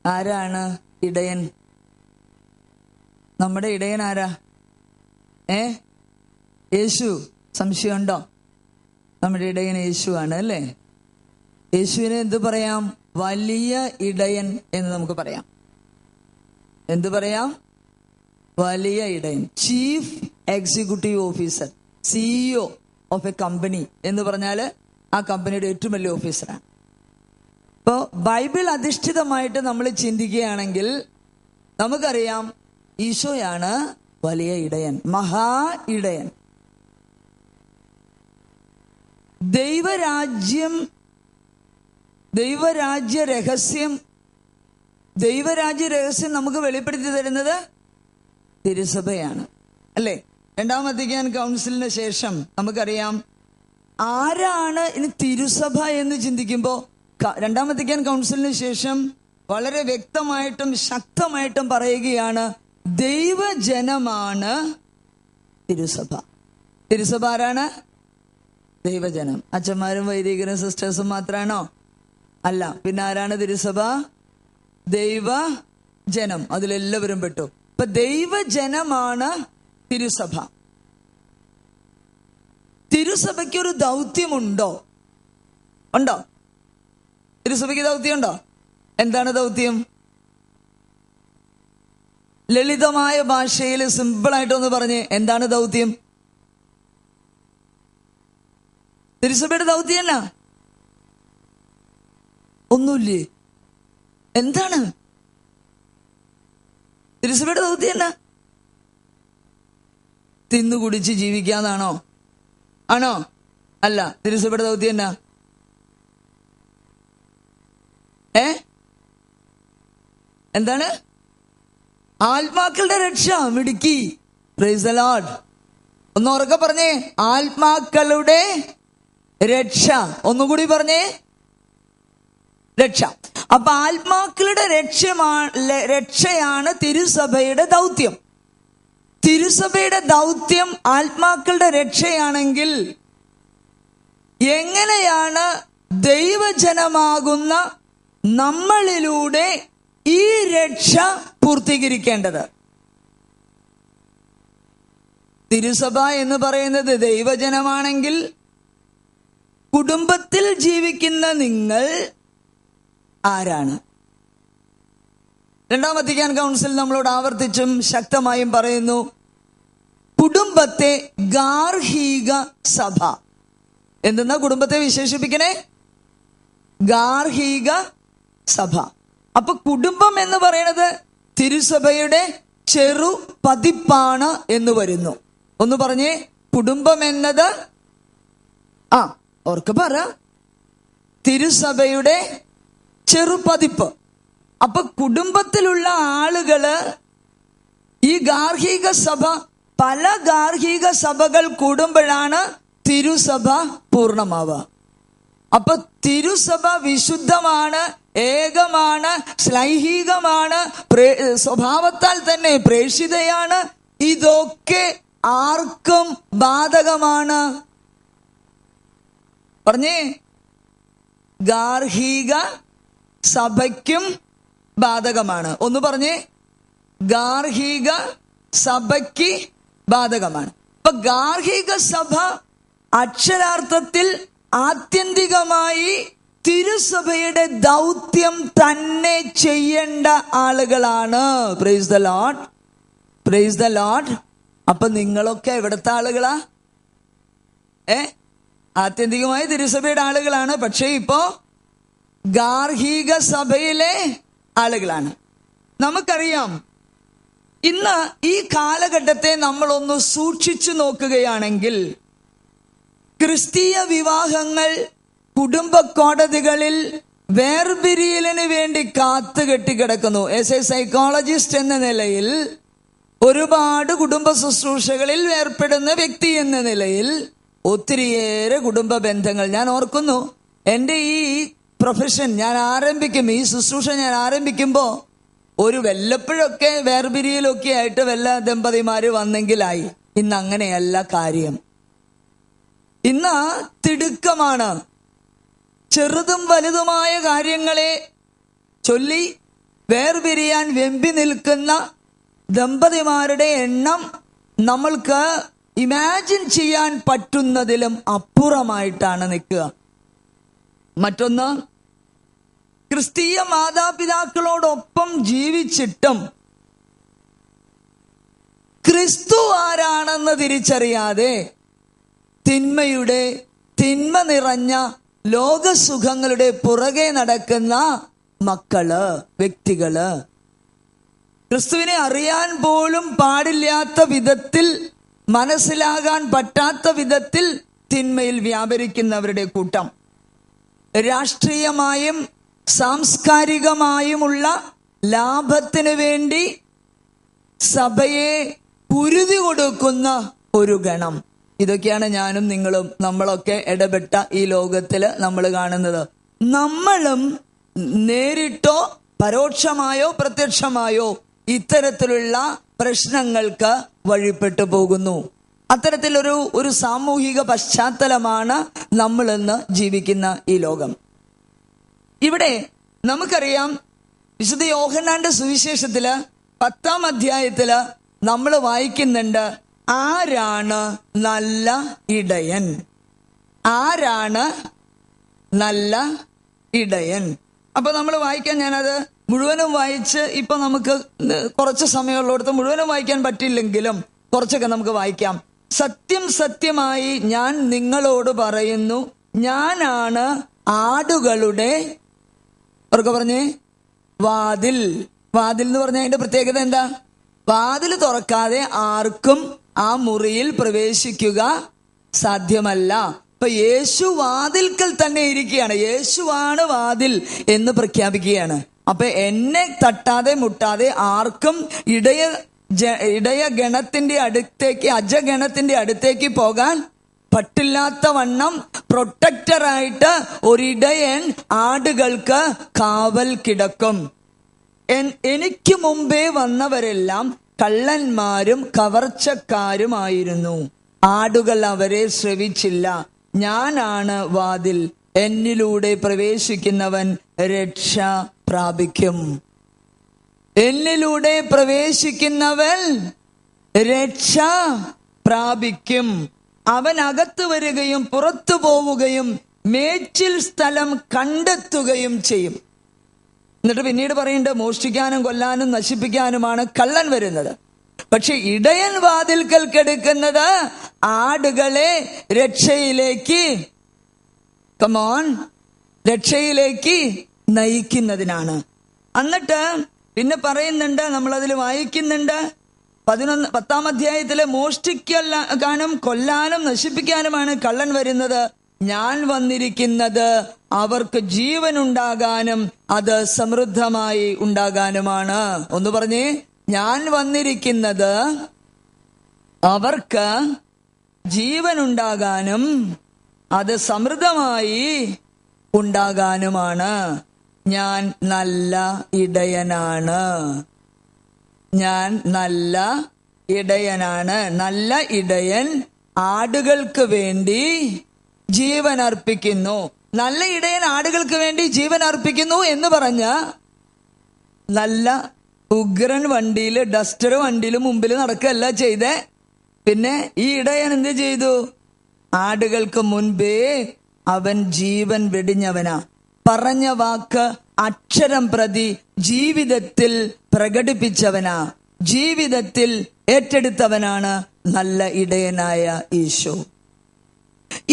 ആരാണ് ഇടയൻ? നമ്മുടെ ഇടയൻ ആരാ? യേശു. സംശയമുണ്ടോ? നമ്മുടെ ഇടയൻ യേശുവാണ് അല്ലേ? യേശുവിനെ എന്ത് പറയാം? വലിയ ഇടയൻ എന്ന് നമുക്ക് പറയാം. എന്ത് പറയാം? വലിയ ഇടയൻ. Chief executive officer, CEO of A company എന്ന് പറഞ്ഞാൽ ആ കമ്പനിയുടെ ഏറ്റവും വലിയ ഓഫീസറാണ്. ഇപ്പോൾ ബൈബിൾ അധിഷ്ഠിതമായിട്ട് നമ്മൾ ചിന്തിക്കുകയാണെങ്കിൽ നമുക്കറിയാം ഈശോയാണ് വലിയ ഇടയൻ, മഹാ ഇടയൻ. ദൈവരാജ്യ രഹസ്യം നമുക്ക് വെളിപ്പെടുത്തി തരുന്നത് തിരുസഭയാണ് അല്ലേ? രണ്ടാം വത്തിക്കാൻ കൗൺസിലിന് ശേഷം നമുക്കറിയാം ആരാണ് ഇനി തിരുസഭ എന്ന് ചിന്തിക്കുമ്പോൾ രണ്ടാം വത്തിക്കാൻ കൗൺസിലിന് ശേഷം വളരെ വ്യക്തമായിട്ടും ശക്തമായിട്ടും പറയുകയാണ്, ദൈവജനമാണ് തിരുസഭ. തിരുസഭ ആരാണ്? ദൈവജനം. അച്ഛന്മാരും വൈദികരും സിസ്റ്റേഴ്സും മാത്രമാണോ? അല്ല. പിന്നെ ആരാണ് തിരുസഭ? ദൈവജനം. അതിലെല്ലാവരും പെട്ടു. ഇപ്പൊ ദൈവജനമാണ് തിരുസഭ. തിരുസഭയ്ക്കൊരു ദൗത്യമുണ്ടോ? ഉണ്ടോ? തിരുസഭയ്ക്ക് ദൗത്യമുണ്ടോ? എന്താണ് ദൗത്യം? ലളിതമായ ഭാഷയിൽ സിമ്പിളായിട്ടൊന്ന് പറഞ്ഞ് എന്താണ് ദൗത്യം? തിരുസഭയുടെ ദൗത്യം എന്നാ? ഒന്നുമില്ലേ? എന്താണ് തിരുസഭയുടെ ദൗത്യം? എന്നാ? തിന്നുകുടിച്ച് ജീവിക്കാന്നാണോ? ആണോ? അല്ല. തിരുസഭയുടെ ദൗത്യം എന്നാ? എന്താണ്? ആത്മാക്കളുടെ രക്ഷ. മിടുക്കി. Price the Lord. ഒന്ന് ഉറക്കെ പറഞ്ഞേ, ആത്മാക്കളുടെ രക്ഷ. ഒന്നുകൂടി പറഞ്ഞേ, രക്ഷ. അപ്പൊ ആത്മാക്കളുടെ രക്ഷയാണ് തിരുസഭയുടെ ദൗത്യം. തിരുസഭയുടെ ദൗത്യം ആത്മാക്കളുടെ രക്ഷയാണെങ്കിൽ എങ്ങനെയാണ് ദൈവജനമാകുന്ന നമ്മളിലൂടെ ഈ രക്ഷ പൂർത്തീകരിക്കേണ്ടത്? തിരുസഭ എന്ന് പറയുന്നത് ദൈവജനമാണെങ്കിൽ കുടുംബത്തിൽ ജീവിക്കുന്ന നിങ്ങൾ ആരാണ്? രണ്ടാം വത്തിക്കാൻ കൗൺസിൽ നമ്മളോട് ആവർത്തിച്ചും ശക്തമായും പറയുന്നു, കുടുംബത്തെ ഗാർഹിക സഭ. എന്തെന്നാ കുടുംബത്തെ വിശേഷിപ്പിക്കണേ? ഗാർഹിക സഭ. അപ്പൊ കുടുംബം എന്ന് പറയുന്നത് തിരുസഭയുടെ ചെറു പതിപ്പാണ് എന്ന് വരുന്നു. ഒന്ന് പറഞ്ഞേ, കുടുംബം എന്നത് ഓർക്ക് പറ, തിരുസഭയുടെ ചെറുപതിപ്പ്. അപ്പൊ കുടുംബത്തിലുള്ള ആളുകള് ഈ ഗാർഹിക സഭ, പല ഗാർഹിക സഭകൾ കൂടുമ്പോഴാണ് തിരുസഭ പൂർണ്ണമാവുക. അപ്പൊ തിരുസഭ വിശുദ്ധമാണ്, ഏകമാണ്, ശ്ലൈഹികമാണ്, സ്വഭാവത്താൽ തന്നെ പ്രേക്ഷിതയാണ്. ഇതൊക്കെ ആർക്കും ബാധകമാണ്. പറഞ്ഞേ, ഗാർഹിക സഭയ്ക്കും ബാധകമാണ്. ഒന്ന് പറഞ്ഞേ, ഗാർഹിക സഭയ്ക്ക് ബാധകമാണ്. ഇപ്പൊ ഗാർഹിക സഭ അക്ഷരാർത്ഥത്തിൽ ആത്യന്തികമായി തിരുസഭയുടെ ദൗത്യം തന്നെ ചെയ്യേണ്ട ആളുകളാണ്. Praise the Lord, praise the Lord. അപ്പൊ നിങ്ങളൊക്കെ എവിടുത്തെ ആളുകളാ? ആത്യന്തികമായി തിരുസഭയുടെ ആളുകളാണ്. പക്ഷെ ഇപ്പോ ഗാർഹിക സഭയിലെ ആളുകളാണ്. നമുക്കറിയാം, ഇന്ന് ഈ കാലഘട്ടത്തെ നമ്മളൊന്ന് സൂക്ഷിച്ചു നോക്കുകയാണെങ്കിൽ ക്രിസ്തീയ വിവാഹങ്ങൾ കുടുംബ കോടതികളിൽ വേർപിരിയലിന് വേണ്ടി കാത്തു കെട്ടിക്കിടക്കുന്നു. ആസ് എ സൈക്കോളജിസ്റ്റ് എന്ന നിലയിൽ, ഒരുപാട് കുടുംബ ശുശ്രൂഷകളിൽ ഏർപ്പെടുന്ന വ്യക്തി എന്ന നിലയിൽ ഒത്തിരിയേറെ കുടുംബ ബന്ധങ്ങൾ ഞാൻ ഓർക്കുന്നു. എൻ്റെ ഈ പ്രൊഫഷൻ ഞാൻ ആരംഭിക്കും, ഈ ശുശ്രൂഷ ഞാൻ ആരംഭിക്കുമ്പോൾ ഒരു വല്ലപ്പോഴൊക്കെ വേർപിരിയലൊക്കെ ആയിട്ട് വല്ല ദമ്പതിമാര് വന്നെങ്കിലായി. ഇന്ന് അങ്ങനെയല്ല കാര്യം. ഇന്ന് തിടുക്കമാണ്. ചെറുതും വലുതുമായ കാര്യങ്ങളെ ചൊല്ലി വേർപിരിയാൻ വെമ്പി നിൽക്കുന്ന ദമ്പതിമാരുടെ എണ്ണം നമ്മൾക്ക് ഇമാജിൻ ചെയ്യാൻ പറ്റുന്നതിലും അപ്പുറമായിട്ടാണ് നിൽക്കുക. മറ്റൊന്ന്, ക്രിസ്തീയ മാതാപിതാക്കളോടൊപ്പം ജീവിച്ചിട്ടും ക്രിസ്തു ആരാണെന്ന് തിരിച്ചറിയാതെ തിന്മ നിറഞ്ഞ ലോകസുഖങ്ങളുടെ പുറകെ നടക്കുന്ന വ്യക്തികള്, ക്രിസ്തുവിനെ അറിയാൻ പോലും പാടില്ലാത്ത വിധത്തിൽ, മനസ്സിലാകാൻ പറ്റാത്ത വിധത്തിൽ തിന്മയിൽ വ്യാപരിക്കുന്നവരുടെ കൂട്ടം. രാഷ്ട്രീയമായും സാംസ്കാരികമായുമുള്ള ലാഭത്തിന് വേണ്ടി സഭയെ കുരുതി കൊടുക്കുന്ന ഒരു ഗണം. ഇതൊക്കെയാണ് ഞാനും നിങ്ങളും നമ്മളൊക്കെ ഇടപെട്ട ഈ ലോകത്തില് നമ്മൾ കാണുന്നത്. നമ്മളും നേരിട്ടോ പരോക്ഷമായോ പ്രത്യക്ഷമായോ ഇത്തരത്തിലുള്ള പ്രശ്നങ്ങൾക്ക് വഴിപ്പെട്ടു പോകുന്നു. അത്തരത്തിലൊരു സാമൂഹിക പശ്ചാത്തലമാണ് നമ്മളിന്ന് ജീവിക്കുന്ന ഈ ലോകം. ഇവിടെ നമുക്കറിയാം, വിശുദ്ധ യോഹന്നാന്റെ സുവിശേഷത്തില് 10-ാം അധ്യായത്തില് നമ്മൾ വായിക്കുന്നുണ്ട്, ആരാണ് നല്ല ഇടയൻ? ആരാണ് നല്ല ഇടയൻ? അപ്പൊ നമ്മൾ വായിക്കാൻ, ഞാനത് മുഴുവനും വായിച്ച് ഇപ്പൊ നമുക്ക് കുറച്ച് സമയമുള്ളിടത്ത് മുഴുവനും വായിക്കാൻ പറ്റില്ലെങ്കിലും കുറച്ചൊക്കെ നമുക്ക് വായിക്കാം. സത്യം സത്യമായി ഞാൻ നിങ്ങളോട് പറയുന്നു, ഞാനാണ് ആടുകളുടെ പറഞ്ഞേ വാതിൽ. വാതിൽ എന്ന് പറഞ്ഞാൽ അതിന്റെ പ്രത്യേകത എന്താ? വാതിൽ തുറക്കാതെ ആർക്കും ആ മുറിയിൽ പ്രവേശിക്കുക സാധ്യമല്ല. ഇപ്പൊ യേശു വാതിൽക്കൽ തന്നെ ഇരിക്കുകയാണ്. യേശുവാണ് വാതിൽ എന്ന് പ്രഖ്യാപിക്കുകയാണ്. അപ്പൊ എന്നെ തട്ടാതെ മുട്ടാതെ ആർക്കും ഇടയഗണത്തിന്റെ അടുത്തേക്ക്, അജഗണത്തിന്റെ അടുത്തേക്ക് പോകാൻ പറ്റില്ലാത്ത വണ്ണം പ്രൊട്ടക്ടറായിട്ട് ഒരിടയൻ ആടുകൾക്ക് കാവൽ കിടക്കും. എനിക്ക് മുമ്പേ വന്നവരെല്ലാം കള്ളന്മാരും കവർച്ചക്കാരുമായിരുന്നു. ആടുകൾ അവരെ ശ്രവിച്ചില്ല. ഞാനാണ് വാതിൽ. എന്നിലൂടെ പ്രവേശിക്കുന്നവൻ രക്ഷ പ്രാപിക്കും. എന്നിലൂടെ പ്രവേശിക്കുന്നവൻ രക്ഷ പ്രാപിക്കും. അവൻ അകത്ത് വരികയും പുറത്തു പോവുകയും മേച്ചിൽ സ്ഥലം കണ്ടെത്തുകയും ചെയ്യും. എന്നിട്ട് പിന്നീട് പറയുന്നുണ്ട്, മോഷ്ടിക്കാനും കൊല്ലാനും നശിപ്പിക്കാനുമാണ് കള്ളൻ വരുന്നത്. പക്ഷെ ഇടയൻ വാതിൽക്കൽ കിടക്കുന്നത് ആടുകളെ രക്ഷയിലേക്ക് നയിക്കുന്നതിനാണ്. എന്നിട്ട് പിന്നെ പറയുന്നുണ്ട്, നമ്മളതിൽ വായിക്കുന്നുണ്ട്, 10-ാം അധ്യായത്തിലെ മോഷ്ടിക്കാനും കൊല്ലാനും നശിപ്പിക്കാനുമാണ് കള്ളൻ വരുന്നത്. ഞാൻ വന്നിരിക്കുന്നത് അവർക്ക് ജീവൻ ഉണ്ടാകാനും അത് സമൃദ്ധമായി ഉണ്ടാകാനുമാണ്. ഒന്ന് പറഞ്ഞേ, ഞാൻ വന്നിരിക്കുന്നത് അവർക്ക് ജീവൻ ഉണ്ടാകാനും അത് സമൃദ്ധമായി ഉണ്ടാകാനുമാണ്. ഞാൻ നല്ല ഇടയനാണ്. ഞാൻ നല്ല ഇടയനാണ്. നല്ല ഇടയൻ ആടുകൾക്ക് വേണ്ടി ജീവൻ അർപ്പിക്കുന്നു. നല്ല ഇടയൻ ആടുകൾക്ക് വേണ്ടി ജീവൻ അർപ്പിക്കുന്നു എന്ന് പറഞ്ഞ നല്ല ഉഗ്രൻ വണ്ടിയില്, ഡസ്റ്റർ വണ്ടിയില് മുമ്പിൽ നടക്കുകയല്ല ചെയ്തേ. പിന്നെ ഈ ഇടയൻ എന്ത് ചെയ്തു? ആടുകൾക്ക് മുൻപേ അവൻ ജീവൻ വെടിഞ്ഞവനാ. പറഞ്ഞ വാക്ക് അക്ഷരം പ്രതി ജീവിതത്തിൽ പ്രകടിപ്പിച്ചവനാ. ജീവിതത്തിൽ ഏറ്റെടുത്തവനാണ് നല്ല ഇടയനായ ഈശോ.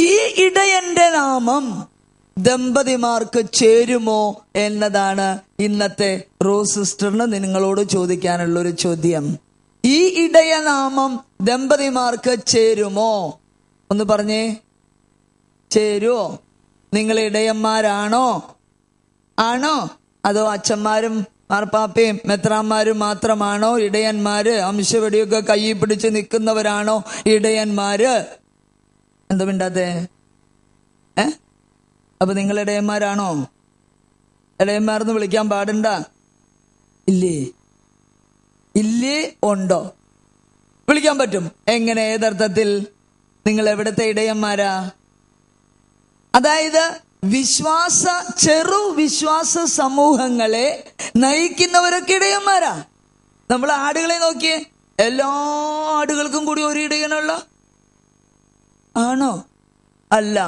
ഈ ഇടയന്റെ നാമം ദമ്പതിമാർക്ക് ചേരുമോ എന്നതാണ് ഇന്നത്തെ റോസ് സിസ്റ്ററിന് നിങ്ങളോട് ചോദിക്കാനുള്ളൊരു ചോദ്യം. ഈ ഇടയനാമം ദമ്പതിമാർക്ക് ചേരുമോ? ഒന്ന് പറഞ്ഞേ, ചേരുവോ? നിങ്ങൾ ഇടയന്മാരാണോ? ആണോ? അതോ അച്ഛന്മാരും മാർപ്പാപ്പയും മെത്രാന്മാരും മാത്രമാണോ ഇടയന്മാര്? അംശവെടിയൊക്കെ കയ്യിൽ പിടിച്ച് നിൽക്കുന്നവരാണോ ഇടയന്മാര്? എന്താ മിണ്ടാത്തെ? അപ്പൊ നിങ്ങൾ ഇടയന്മാരാണോ? ഇടയന്മാരെന്ന് വിളിക്കാൻ പാടണ്ട? ഇല്ലേ ഉണ്ടോ? വിളിക്കാൻ പറ്റും. എങ്ങനെ? ഏതർത്ഥത്തിൽ? നിങ്ങൾ എവിടത്തെ ഇടയന്മാരാ? അതായത് ചെറു വിശ്വാസ സമൂഹങ്ങളെ നയിക്കുന്നവരൊക്കെ ഇടയന്മാരാ. നമ്മൾ ആടുകളെ നോക്കിയേ, എല്ലാ ആടുകൾക്കും കൂടി ഒരു ഇടയനുള്ള ആണോ? അല്ല.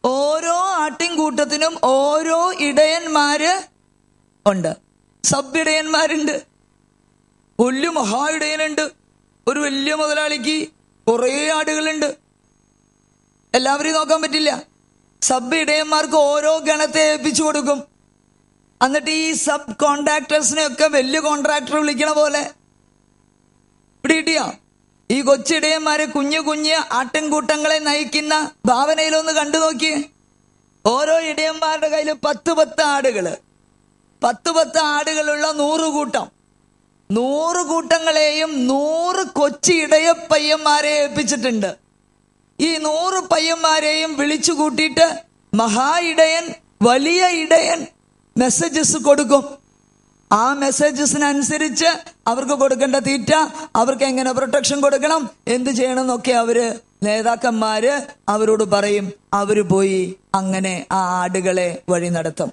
ഓരോ ആട്ടിൻകൂട്ടത്തിനും ഓരോ ഇടയന്മാര് ഉണ്ട്. സബ് ഇടയന്മാരുണ്ട്, വലിയ മഹാ ഇടയനുണ്ട്. ഒരു വലിയ മുതലാളിക്ക് കുറേ ആടുകളുണ്ട്, എല്ലാവരെയും നോക്കാൻ പറ്റില്ല. സബ് ഇടയന്മാർക്ക് ഓരോ ഗണത്തെ ഏൽപ്പിച്ചു കൊടുക്കും. എന്നിട്ട് ഈ സബ് കോൺട്രാക്ടേഴ്സിനെ ഒക്കെ വലിയ കോൺട്രാക്ടർ വിളിക്കണ പോലെ പിടികിട്ടിയോ? ഈ കൊച്ചിടയന്മാരെ കുഞ്ഞു കുഞ്ഞ് ആട്ടിൻകൂട്ടങ്ങളെ നയിക്കുന്ന ഭാവനയിലൊന്ന് കണ്ടു നോക്കിയേ. ഓരോ ഇടയന്മാരുടെ കയ്യിൽ 10 ആടുകള്, 10 ആടുകളുള്ള 100 കൂട്ടം. 100 കൂട്ടങ്ങളെയും 100 കൊച്ചി ഇടയപ്പയ്യന്മാരെ ഏൽപ്പിച്ചിട്ടുണ്ട്. ഈ 100 പയ്യന്മാരെയും വിളിച്ചു കൂട്ടിയിട്ട് മഹാ ഇടയൻ, വലിയ ഇടയൻ മെസ്സേജസ് കൊടുക്കും. ആ മെസ്സേജസിനനുസരിച്ച് അവർക്ക് കൊടുക്കേണ്ട തീറ്റ, അവർക്ക് എങ്ങനെ പ്രൊട്ടക്ഷൻ കൊടുക്കണം, എന്ത് ചെയ്യണം എന്നൊക്കെ അവര് നേതാക്കന്മാര് അവരോട് പറയും. അവര് പോയി അങ്ങനെ ആ ആടുകളെ വഴി നടത്തും.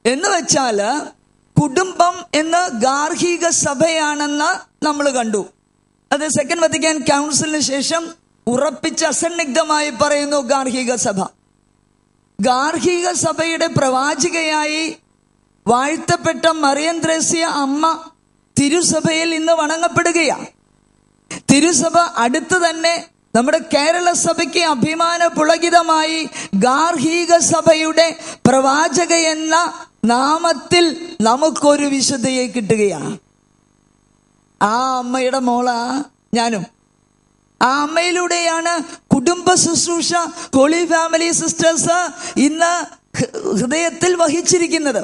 എന്ന് വെച്ചാല് കുടുംബം എന്ന് ഗാർഹിക സഭയാണെന്ന് നമ്മൾ കണ്ടു. അത് സെക്കൻഡ് വത്തിക്കാൻ കൗൺസിലിന് ശേഷം ഉറപ്പിച്ച് അസന്നിഗ്ധമായി പറയുന്നു ഗാർഹിക സഭ. ഗാർഹിക സഭയുടെ പ്രവാചികയായി വാഴ്ത്തപ്പെട്ട മറിയം ത്രേസ്യ അമ്മ തിരുസഭയിൽ ഇന്ന് വണങ്ങപ്പെടുകയാണ്. തിരുസഭ അടുത്ത് തന്നെ നമ്മുടെ കേരള സഭയ്ക്ക് അഭിമാന പുളകിതമായി ഗാർഹിക സഭയുടെ പ്രവാചക എന്ന നാമത്തിൽ നമുക്കൊരു വിശുദ്ധയെ കിട്ടുകയാണ്. ആ അമ്മയുടെ മോളാ ഞാനും. ആ അമ്മയിലൂടെയാണ് കുടുംബ ശുശ്രൂഷ ഹോളി ഫാമിലി സിസ്റ്റേഴ്സ് ഇന്ന് ഹൃദയത്തിൽ വഹിച്ചിരിക്കുന്നത്.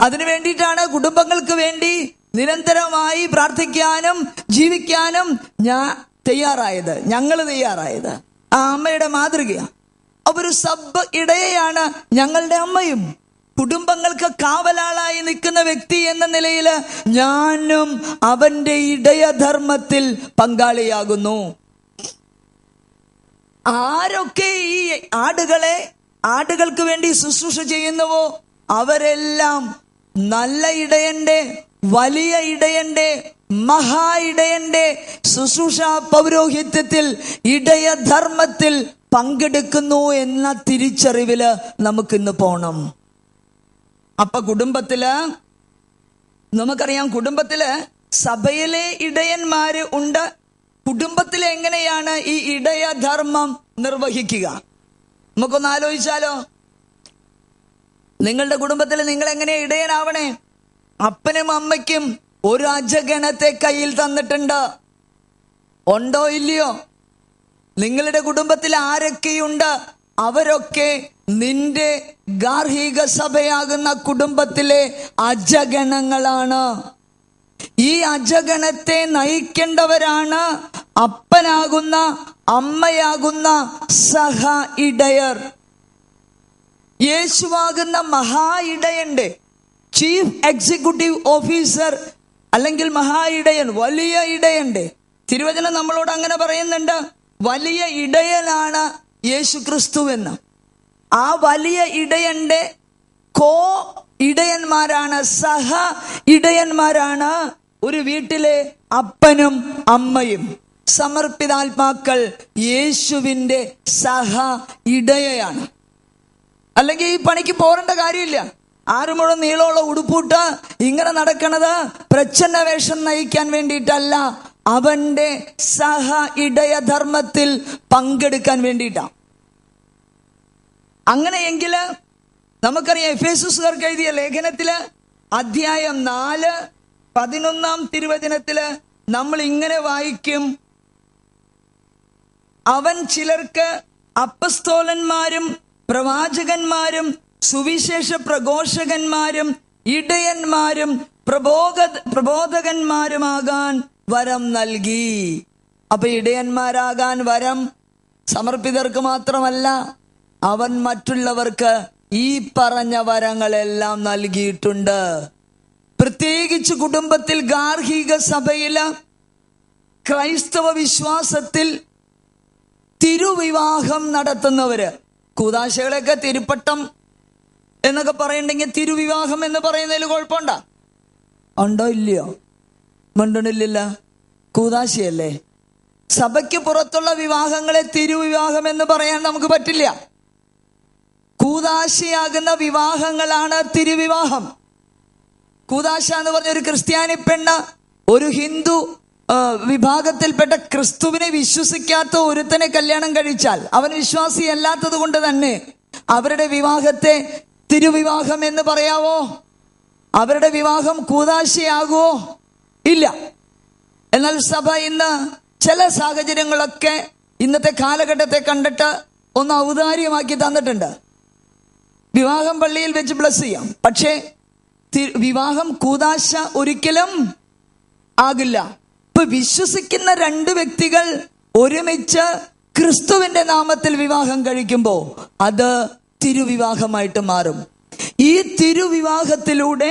അതിനു വേണ്ടിയിട്ടാണ് കുടുംബങ്ങൾക്ക് വേണ്ടി നിരന്തരമായി പ്രാർത്ഥിക്കാനും ജീവിക്കാനും ഞങ്ങൾ തയ്യാറായത്. ആ അമ്മയുടെ മാതൃകയാണ്. ഒരു സബ് ഇടയയാണ് ഞങ്ങളുടെ അമ്മയും. കുടുംബങ്ങൾക്ക് കാവലാളായി നിൽക്കുന്ന വ്യക്തി എന്ന നിലയിൽ ഞാനും അവന്റെ ഇടയധർമ്മത്തിൽ പങ്കാളിയാകുന്നു. ആരൊക്കെ ഈ ആടുകൾക്ക് വേണ്ടി ശുശ്രൂഷ ചെയ്യുന്നുവോ അവരെല്ലാം നല്ല ഇടയന്റെ, വലിയ ഇടയന്റെ, മഹാ ഇടയന്റെ ശുശ്രൂഷ പൗരോഹിത്യത്തിൽ, ഇടയധർമ്മത്തിൽ പങ്കെടുക്കുന്നു എന്ന തിരിച്ചറിവില് നമുക്കിന്ന് പോണം. അപ്പൊ കുടുംബത്തില് നമുക്കറിയാം, കുടുംബത്തില് സഭയിലെ ഇടയന്മാര് ഉണ്ട്. കുടുംബത്തിൽ എങ്ങനെയാണ് ഈ ഇടയധർമ്മം നിർവഹിക്കുക? നമുക്കൊന്ന് ആലോചിച്ചാലോ. നിങ്ങളുടെ കുടുംബത്തിൽ നിങ്ങൾ എങ്ങനെ ഇടയനാവണേ? അപ്പനും അമ്മയ്ക്കും ഒരു അജഗണത്തെ കയ്യിൽ തന്നിട്ടുണ്ട്, ഉണ്ടോ ഇല്ലയോ? നിങ്ങളുടെ കുടുംബത്തിൽ ആരൊക്കെയുണ്ട്? അവരൊക്കെ നിന്റെ ഗാർഹിക സഭയാകുന്ന കുടുംബത്തിലെ അജഗണങ്ങളാണ്. ഈ അജഗണത്തെ നയിക്കേണ്ടവരാണ് അപ്പനാകുന്ന, അമ്മയാകുന്ന സഹ ഇടയർ. യേശുവാകുന്ന മഹാ ഇടയന്റെ, ചീഫ് എക്സിക്യൂട്ടീവ് ഓഫീസർ അല്ലെങ്കിൽ മഹാ ഇടയൻ, വലിയ ഇടയന്റെ തിരുവചനം നമ്മളോട് അങ്ങനെ പറയുന്നുണ്ട്. വലിയ ഇടയനാണ് യേശു ക്രിസ്തു എന്ന്. ആ വലിയ ഇടയന്റെ ഇടയന്മാരാണ്, സഹ ഇടയന്മാരാണ് ഒരു വീട്ടിലെ അപ്പനും അമ്മയും. സമർപ്പിതാത്മാക്കൾ യേശുവിന്റെ സഹ ഇടയയാണ്. അല്ലെങ്കിൽ ഈ പണിക്ക് പോരേണ്ട കാര്യമില്ല. ആറുമുഴം നീളമുള്ള ഉടുപ്പൂട്ട് ഇങ്ങനെ നടക്കണത് പ്രച്ഛന്ന വേഷം നയിക്കാൻ വേണ്ടിയിട്ടല്ല, അവന്റെ സഹ ഇടയധർമ്മത്തിൽ പങ്കെടുക്കാൻ വേണ്ടിയിട്ടാണ്. അങ്ങനെയെങ്കിൽ നമുക്കറിയാം, എഫേസുകാർക്ക് എഴുതിയ ലേഖനത്തില് അധ്യായം 4:11 തിരുവചനത്തില് നമ്മൾ ഇങ്ങനെ വായിക്കും: അവൻ ചിലർക്ക് അപ്പസ്തോലന്മാരും പ്രവാചകന്മാരും സുവിശേഷ പ്രഘോഷകന്മാരും ഇടയന്മാരും പ്രബോധകന്മാരുമാകാൻ വരം നൽകി. അപ്പൊ ഇടയന്മാരാകാൻ വരം സമർപ്പിതർക്ക് മാത്രമല്ല, അവൻ മറ്റുള്ളവർക്ക് ഈ പറഞ്ഞ വരങ്ങളെല്ലാം നൽകിയിട്ടുണ്ട്. പ്രത്യേകിച്ച് കുടുംബത്തിൽ, ഗാർഹിക സഭയില്, ക്രൈസ്തവ വിശ്വാസത്തിൽ തിരുവിവാഹം നടത്തുന്നവര്, കൂദാശകളെയൊക്കെ തിരുപ്പട്ടം എന്നൊക്കെ പറയണ്ടെങ്കിൽ തിരുവിവാഹം എന്ന് പറയുന്നതിൽ കുഴപ്പമുണ്ടോ? ഉണ്ടോ ഇല്ലയോ? മണ്ടണില്ല. കൂദാശയല്ലേ. സഭയ്ക്ക് പുറത്തുള്ള വിവാഹങ്ങളെ തിരുവിവാഹം എന്ന് പറയാൻ നമുക്ക് പറ്റില്ല. കൂദാശയാകുന്ന വിവാഹങ്ങളാണ് തിരുവിവാഹം. കൂദാശ എന്ന് പറഞ്ഞ ഒരു ക്രിസ്ത്യാനി പെണ്ണ് ഒരു ഹിന്ദു വിഭാഗത്തിൽപ്പെട്ട ക്രിസ്തുവിനെ വിശ്വസിക്കാത്ത ഒരുത്തനെ കല്യാണം കഴിച്ചാൽ അവൻ വിശ്വാസിയല്ലാത്തത് കൊണ്ട് തന്നെ അവരുടെ വിവാഹത്തെ തിരുവിവാഹം എന്ന് പറയാവോ? അവരുടെ വിവാഹം കൂദാശയാകുമോ? ഇല്ല. എന്നാൽ സഭ ഇന്ന് ചില സാഹചര്യങ്ങളൊക്കെ ഇന്നത്തെ കാലഘട്ടത്തെ കണ്ടിട്ട് ഒന്ന് ഔദാര്യമാക്കി തന്നിട്ടുണ്ട്. വിവാഹം പള്ളിയിൽ വെച്ച് ബ്ലസ് ചെയ്യാം, പക്ഷേ വിവാഹം കൂദാശ ഒരിക്കലും ആകില്ല. ഇപ്പൊ വിശ്വസിക്കുന്ന രണ്ട് വ്യക്തികൾ ഒരുമിച്ച് ക്രിസ്തുവിന്റെ നാമത്തിൽ വിവാഹം കഴിക്കുമ്പോൾ അത് തിരുവിവാഹമായിട്ട് മാറും. ഈ തിരുവിവാഹത്തിലൂടെ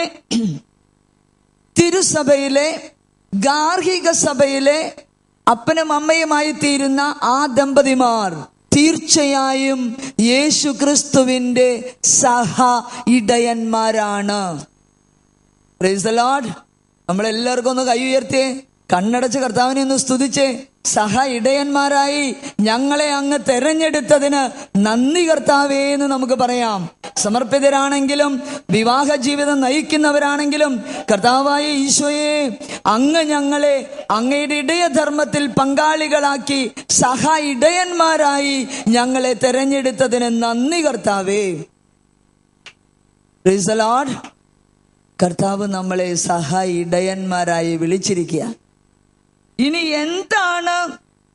തിരുസഭയിലെ ഗാർഹിക സഭയിലെ അപ്പനും അമ്മയുമായി തീരുന്ന ആ ദമ്പതിമാർ തീർച്ചയായും യേശു ക്രിസ്തുവിന്റെ സഹ ഇടയന്മാരാണ്. Praise the Lord. നമ്മളെല്ലാവർക്കും ഒന്ന് കൈ ഉയർത്തിയേ, കണ്ണടച്ച് കർത്താവിനെ ഒന്ന് സ്തുതിച്ചേ. സഹ ഇടയന്മാരായി ഞങ്ങളെ അങ്ങ് തെരഞ്ഞെടുത്തതിന് നന്ദി കർത്താവേ എന്ന് നമുക്ക് പറയാം. സമർപ്പിതരാണെങ്കിലും വിവാഹ ജീവിതം നയിക്കുന്നവരാണെങ്കിലും കർത്താവായ ഈശോയെ, അങ്ങ് ഞങ്ങളെ അങ്ങയുടെ ഇടയധർമ്മത്തിൽ പങ്കാളികളാക്കി സഹ ഇടയന്മാരായി ഞങ്ങളെ തെരഞ്ഞെടുത്തതിന് നന്ദി കർത്താവേ. Price the Lord. കർത്താവ് നമ്മളെ സഹ ഇടയന്മാരായി വിളിച്ചിരിക്കുക. ഇനി എന്താണ്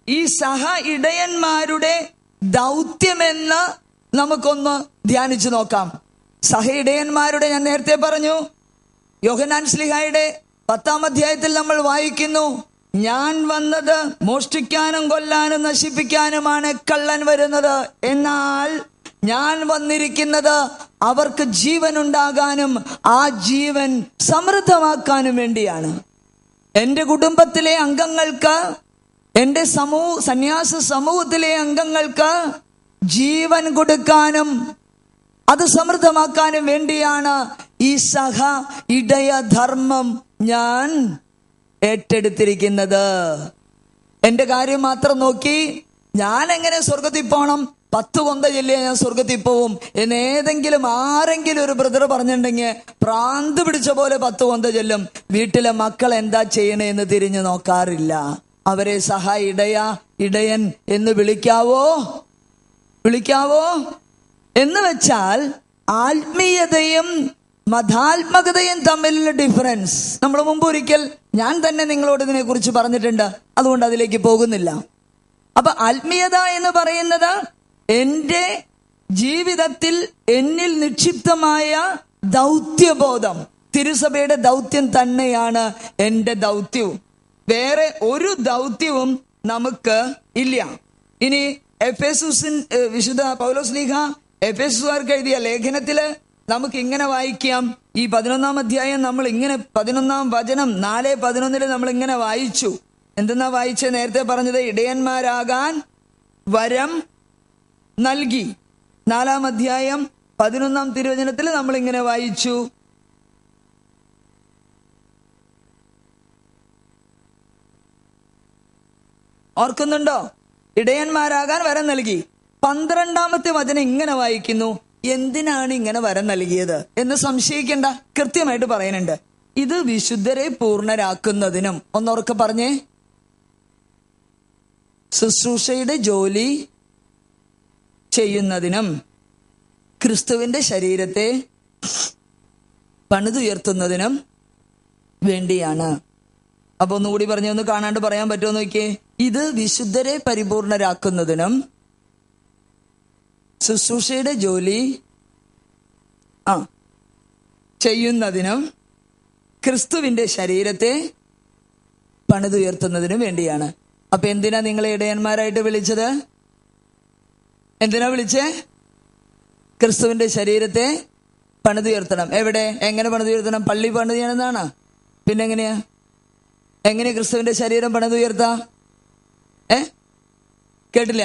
ഈ സഹ ഇടയന്മാരുടെ ദൗത്യമെന്ന് നമുക്കൊന്ന് ധ്യാനിച്ചു നോക്കാം. സഹ ഇടയന്മാരുടെ ഞാൻ നേരത്തെ പറഞ്ഞു, യോഹന്നാൻ ശ്ലീഹായുടെ 10-ാം അധ്യായത്തിൽ നമ്മൾ വായിക്കുന്നു, ഞാൻ വന്നത് മോഷ്ടിക്കാനും കൊല്ലാനും നശിപ്പിക്കാനുമാണ് കള്ളൻ വരുന്നത്, എന്നാൽ ഞാൻ വന്നിരിക്കുന്നത് അവർക്ക് ജീവൻ ഉണ്ടാകാനും ആ ജീവൻ സമൃദ്ധമാക്കാനും വേണ്ടിയാണ്. എൻ്റെ കുടുംബത്തിലെ അംഗങ്ങൾക്ക്, എൻ്റെ സന്യാസ സമൂഹത്തിലെ അംഗങ്ങൾക്ക് ജീവൻ കൊടുക്കാനും അത് സമൃദ്ധമാക്കാനും വേണ്ടിയാണ് ഈ സഹ ഇടയധർമ്മം ഞാൻ ഏറ്റെടുത്തിരിക്കുന്നത്. എൻ്റെ കാര്യം മാത്രം നോക്കി ഞാൻ എങ്ങനെ സ്വർഗത്തിൽ പോകണം, 10 കൊന്ത ചൊല്ലിയാൽ ഞാൻ സ്വർഗത്തിൽ പോവും എന്ന് ആരെങ്കിലും ഒരു ബ്രദർ പറഞ്ഞിട്ടുണ്ടെങ്കിൽ പ്രാന്ത് പിടിച്ച പോലെ 10 കൊന്ത ചൊല്ലും. വീട്ടിലെ മക്കൾ എന്താ ചെയ്യണേന്ന് തിരിഞ്ഞു നോക്കാറില്ല. അവരെ സഹ ഇടയൻ എന്ന് വിളിക്കാവോ എന്ന് വെച്ചാൽ ആത്മീയതയും മതാത്മകതയും തമ്മിലുള്ള ഡിഫറൻസ് നമ്മൾ മുമ്പ് ഒരിക്കൽ ഞാൻ തന്നെ നിങ്ങളോട് ഇതിനെ കുറിച്ച് പറഞ്ഞിട്ടുണ്ട്, അതുകൊണ്ട് അതിലേക്ക് പോകുന്നില്ല. അപ്പൊ ആത്മീയത എന്ന് പറയുന്നത് എൻ്റെ ജീവിതത്തിൽ എന്നിൽ നിക്ഷിപ്തമായ ദൗത്യബോധം. തിരുസഭയുടെ ദൗത്യം തന്നെയാണ് എൻ്റെ ദൗത്യവും. വേറെ ഒരു ദൗത്യവും നമുക്ക് ഇല്ല. ഇനി വിശുദ്ധ പൗലോസ്ലീഹ എഫേസുകാർക്ക് എഴുതിയ ലേഖനത്തില് നമുക്ക് ഇങ്ങനെ വായിക്കാം. ഈ 11-ാം അധ്യായം നമ്മൾ ഇങ്ങനെ 11-ാം വചനം 4:11 നമ്മൾ ഇങ്ങനെ വായിച്ചു. എന്തെന്നാ വായിച്ചത്? നേരത്തെ പറഞ്ഞത് ഇടയന്മാരാകാൻ വരം നൽകി. 4-ാം അധ്യായം 11-ാം തിരുവചനത്തിൽ നമ്മൾ ഇങ്ങനെ വായിച്ചു, ഓർക്കുന്നുണ്ടോ? ഇടയന്മാരാകാൻ വരം നൽകി. 12-ാമത്തെ വചനം ഇങ്ങനെ വായിക്കുന്നു, എന്തിനാണ് ഇങ്ങനെ വരം നൽകിയത് എന്ന് സംശയിക്കേണ്ട, കൃത്യമായിട്ട് പറയുന്നുണ്ട്. ഇത് വിശുദ്ധരെ പൂർണ്ണരാക്കുന്നതിനും, ഒന്നോർക്കെ പറഞ്ഞേ, ശുശ്രൂഷയുടെ ജോലി ചെയ്യുന്നതിനും ക്രിസ്തുവിന്റെ ശരീരത്തെ പണിതുയർത്തുന്നതിനും വേണ്ടിയാണ്. അപ്പൊ ഒന്നുകൂടി പറഞ്ഞ ഒന്ന് കാണാണ്ട് പറയാൻ പറ്റുമോ നോക്കിയേ. ഇത് വിശുദ്ധരെ പരിപൂർണരാക്കുന്നതിനും ശുശ്രൂഷയുടെ ജോലി ചെയ്യുന്നതിനും ക്രിസ്തുവിന്റെ ശരീരത്തെ പണിതുയർത്തുന്നതിനും വേണ്ടിയാണ്. അപ്പൊ എന്തിനാ നിങ്ങളെ ഇടയന്മാരായിട്ട് വിളിച്ചത്? എന്തിനാ വിളിച്ചേ? ക്രിസ്തുവിന്റെ ശരീരത്തെ പണിതുയർത്തണം. എവിടെ, എങ്ങനെ പണിതുയർത്തണം? പള്ളി പണിതുയർന്നാണ്. പിന്നെ എങ്ങനെയാ ക്രിസ്തുവിന്റെ ശരീരം പണിതുയർത്താ? കേട്ടില്ല?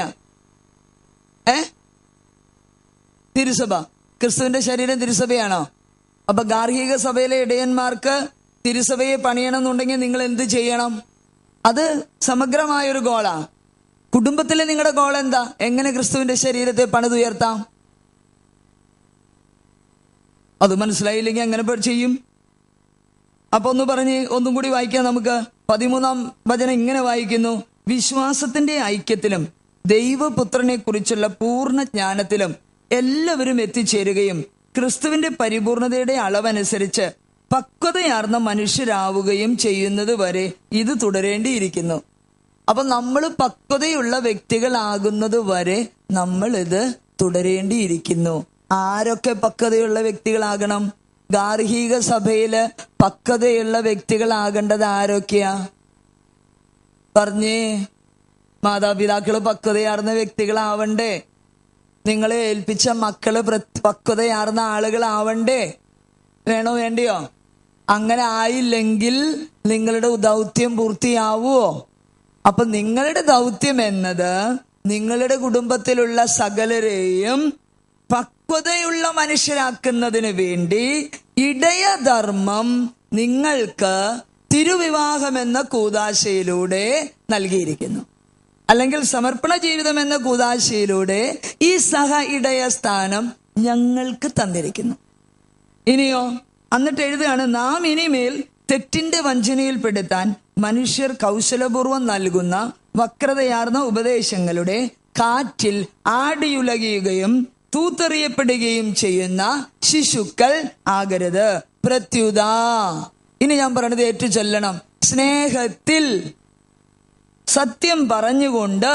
തിരുസഭ? ക്രിസ്തുവിന്റെ ശരീരം തിരുസഭയാണോ? അപ്പൊ ഗാർഹിക സഭയിലെ ഇടയന്മാർക്ക് തിരുസഭയെ പണിയണമെന്നുണ്ടെങ്കിൽ നിങ്ങൾ എന്ത് ചെയ്യണം? അത് സമഗ്രമായൊരു ഗോളാ. കുടുംബത്തിലെ നിങ്ങളുടെ ഗോൾ എന്താ? എങ്ങനെ ക്രിസ്തുവിന്റെ ശരീരത്തെ പണിതുയർത്താം? അത് മനസ്സിലായില്ലെങ്കിൽ എങ്ങനെ ചെയ്യും? അപ്പൊ ഒന്നും കൂടി വായിക്കാം നമുക്ക്. 13-ാം വചനം ഇങ്ങനെ വായിക്കുന്നു: വിശ്വാസത്തിന്റെ ഐക്യത്തിലും ദൈവപുത്രനെ കുറിച്ചുള്ള പൂർണ്ണ ജ്ഞാനത്തിലും എല്ലാവരും എത്തിച്ചേരുകയും ക്രിസ്തുവിന്റെ പരിപൂർണതയുടെ അളവനുസരിച്ച് പക്വതയാർന്ന മനുഷ്യരാവുകയും ചെയ്യുന്നത് വരെ ഇത് തുടരേണ്ടിയിരിക്കുന്നു. അപ്പൊ നമ്മൾ പക്വതയുള്ള വ്യക്തികളാകുന്നത് വരെ നമ്മൾ ഇത് തുടരേണ്ടിയിരിക്കുന്നു. ആരൊക്കെ പക്വതയുള്ള വ്യക്തികളാകണം? ഗാർഹിക സഭയില് പക്വതയുള്ള വ്യക്തികളാകേണ്ടത് ആരൊക്കെയാ? പറഞ്ഞേ. മാതാപിതാക്കള് പക്വതയാർന്ന വ്യക്തികളാവണ്ടേ? നിങ്ങളെ ഏൽപ്പിച്ച മക്കള് പക്വതയാർന്ന ആളുകളാവണ്ടേ? വേണോ വേണ്ടിയോ? അങ്ങനെ ആയില്ലെങ്കിൽ നിങ്ങളുടെ ദൗത്യം പൂർത്തിയാവുമോ? അപ്പൊ നിങ്ങളുടെ ദൗത്യം എന്നത് നിങ്ങളുടെ കുടുംബത്തിലുള്ള സകലരെയും പക്വതയുള്ള മനുഷ്യരാക്കുന്നതിന് വേണ്ടി ഇടയധർമ്മം നിങ്ങൾക്ക് തിരുവിവാഹം എന്ന കൂദാശയിലൂടെ നൽകിയിരിക്കുന്നു. അല്ലെങ്കിൽ സമർപ്പണ ജീവിതം എന്ന കൂദാശയിലൂടെ ഈ സഹ ഇടയ സ്ഥാനം ഞങ്ങൾക്ക് തന്നിരിക്കുന്നു. ഇനിയോ എന്നിട്ട് എഴുതുകയാണ്: നാം ഇനിമേൽ തെറ്റിന്റെ വഞ്ചനയിൽപ്പെടുത്താൻ മനുഷ്യർ കൗശലപൂർവ്വം നൽകുന്ന വക്രതയാർന്ന ഉപദേശങ്ങളുടെ കാറ്റിൽ ആടിയുലയുകയും തൂത്തെറിയപ്പെടുകയും ചെയ്യുന്ന ശിശുക്കൾ ആകരുത്. പ്രത്യുത, ഇനി ഞാൻ പറഞ്ഞത് ഏറ്റു ചൊല്ലണം: സ്നേഹത്തിൽ സത്യം പറഞ്ഞുകൊണ്ട്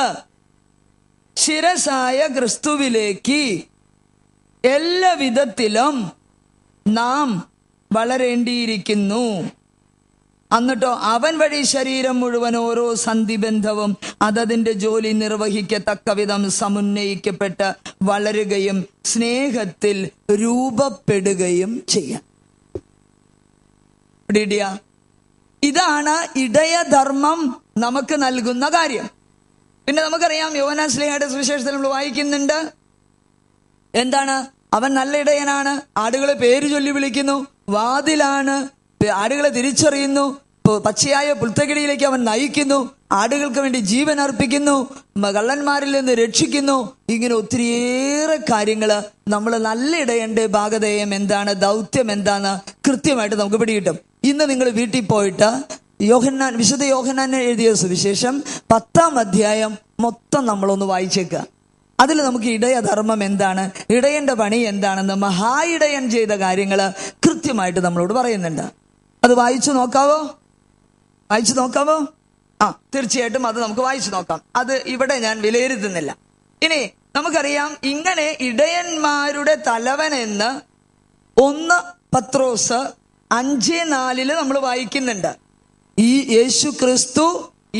ശിരസായ ക്രിസ്തുവിലേക്ക് എല്ലാ വിധത്തിലും നാം വളരേണ്ടിയിരിക്കുന്നു. എന്നിട്ടോ അവൻ വഴി ശരീരം മുഴുവൻ ഓരോ സന്ധിബന്ധവും അതതിന്റെ ജോലി നിർവഹിക്കത്തക്ക വിധം സമുന്നയിക്കപ്പെട്ട് വളരുകയും സ്നേഹത്തിൽ രൂപപ്പെടുകയും ചെയ്യാം. ഇതാണ് ഇടയധർമ്മം നമുക്ക് നൽകുന്ന കാര്യം. പിന്നെ നമുക്കറിയാം, യോഹന്നാൻ ശ്ലീഹായുടെ സുവിശേഷത്തിൽ നമ്മൾ വായിക്കുന്നുണ്ട്, എന്താണ്? അവൻ നല്ല ഇടയനാണ്, ആടുകളെ പേര് ചൊല്ലി വിളിക്കുന്നു, വാതിലാണ്, ആടുകളെ തിരിച്ചറിയുന്നു, പച്ചയായ പുൽത്തകിടിയിലേക്ക് അവൻ നയിക്കുന്നു, ആടുകൾക്ക് വേണ്ടി ജീവൻ അർപ്പിക്കുന്നു, കള്ളന്മാരിൽ നിന്ന് രക്ഷിക്കുന്നു. ഇങ്ങനെ ഒത്തിരിയേറെ കാര്യങ്ങള് നമ്മൾ നല്ല ഇടയന്റെ ഭാഗധേയം എന്താണ്, ദൗത്യം എന്താന്ന് കൃത്യമായിട്ട് നമുക്ക് പിടികിട്ടും. ഇന്ന് നിങ്ങൾ വീട്ടിൽ പോയിട്ട് വിശുദ്ധ യോഹന്നാൻ എഴുതിയ സുവിശേഷം 10-ാം അധ്യായം മൊത്തം നമ്മളൊന്ന് വായിച്ചേക്കുക. അതിൽ നമുക്ക് ഇടയധർമ്മം എന്താണ്, ഇടയന്റെ പണി എന്താണെന്ന് മഹായിടയൻ ചെയ്ത കാര്യങ്ങൾ കൃത്യമായിട്ട് നമ്മളോട് പറയുന്നുണ്ട്. അത് വായിച്ചു നോക്കാവോ? തീർച്ചയായിട്ടും അത് നമുക്ക് വായിച്ചു നോക്കാം. അത് ഇവിടെ ഞാൻ വിലയിരുത്തുന്നില്ല. ഇനി നമുക്കറിയാം, ഇങ്ങനെ ഇടയന്മാരുടെ തലവൻ എന്ന് 1 പത്രോസ് 5:4 നമ്മൾ വായിക്കുന്നുണ്ട്. ഈ യേശു ക്രിസ്തു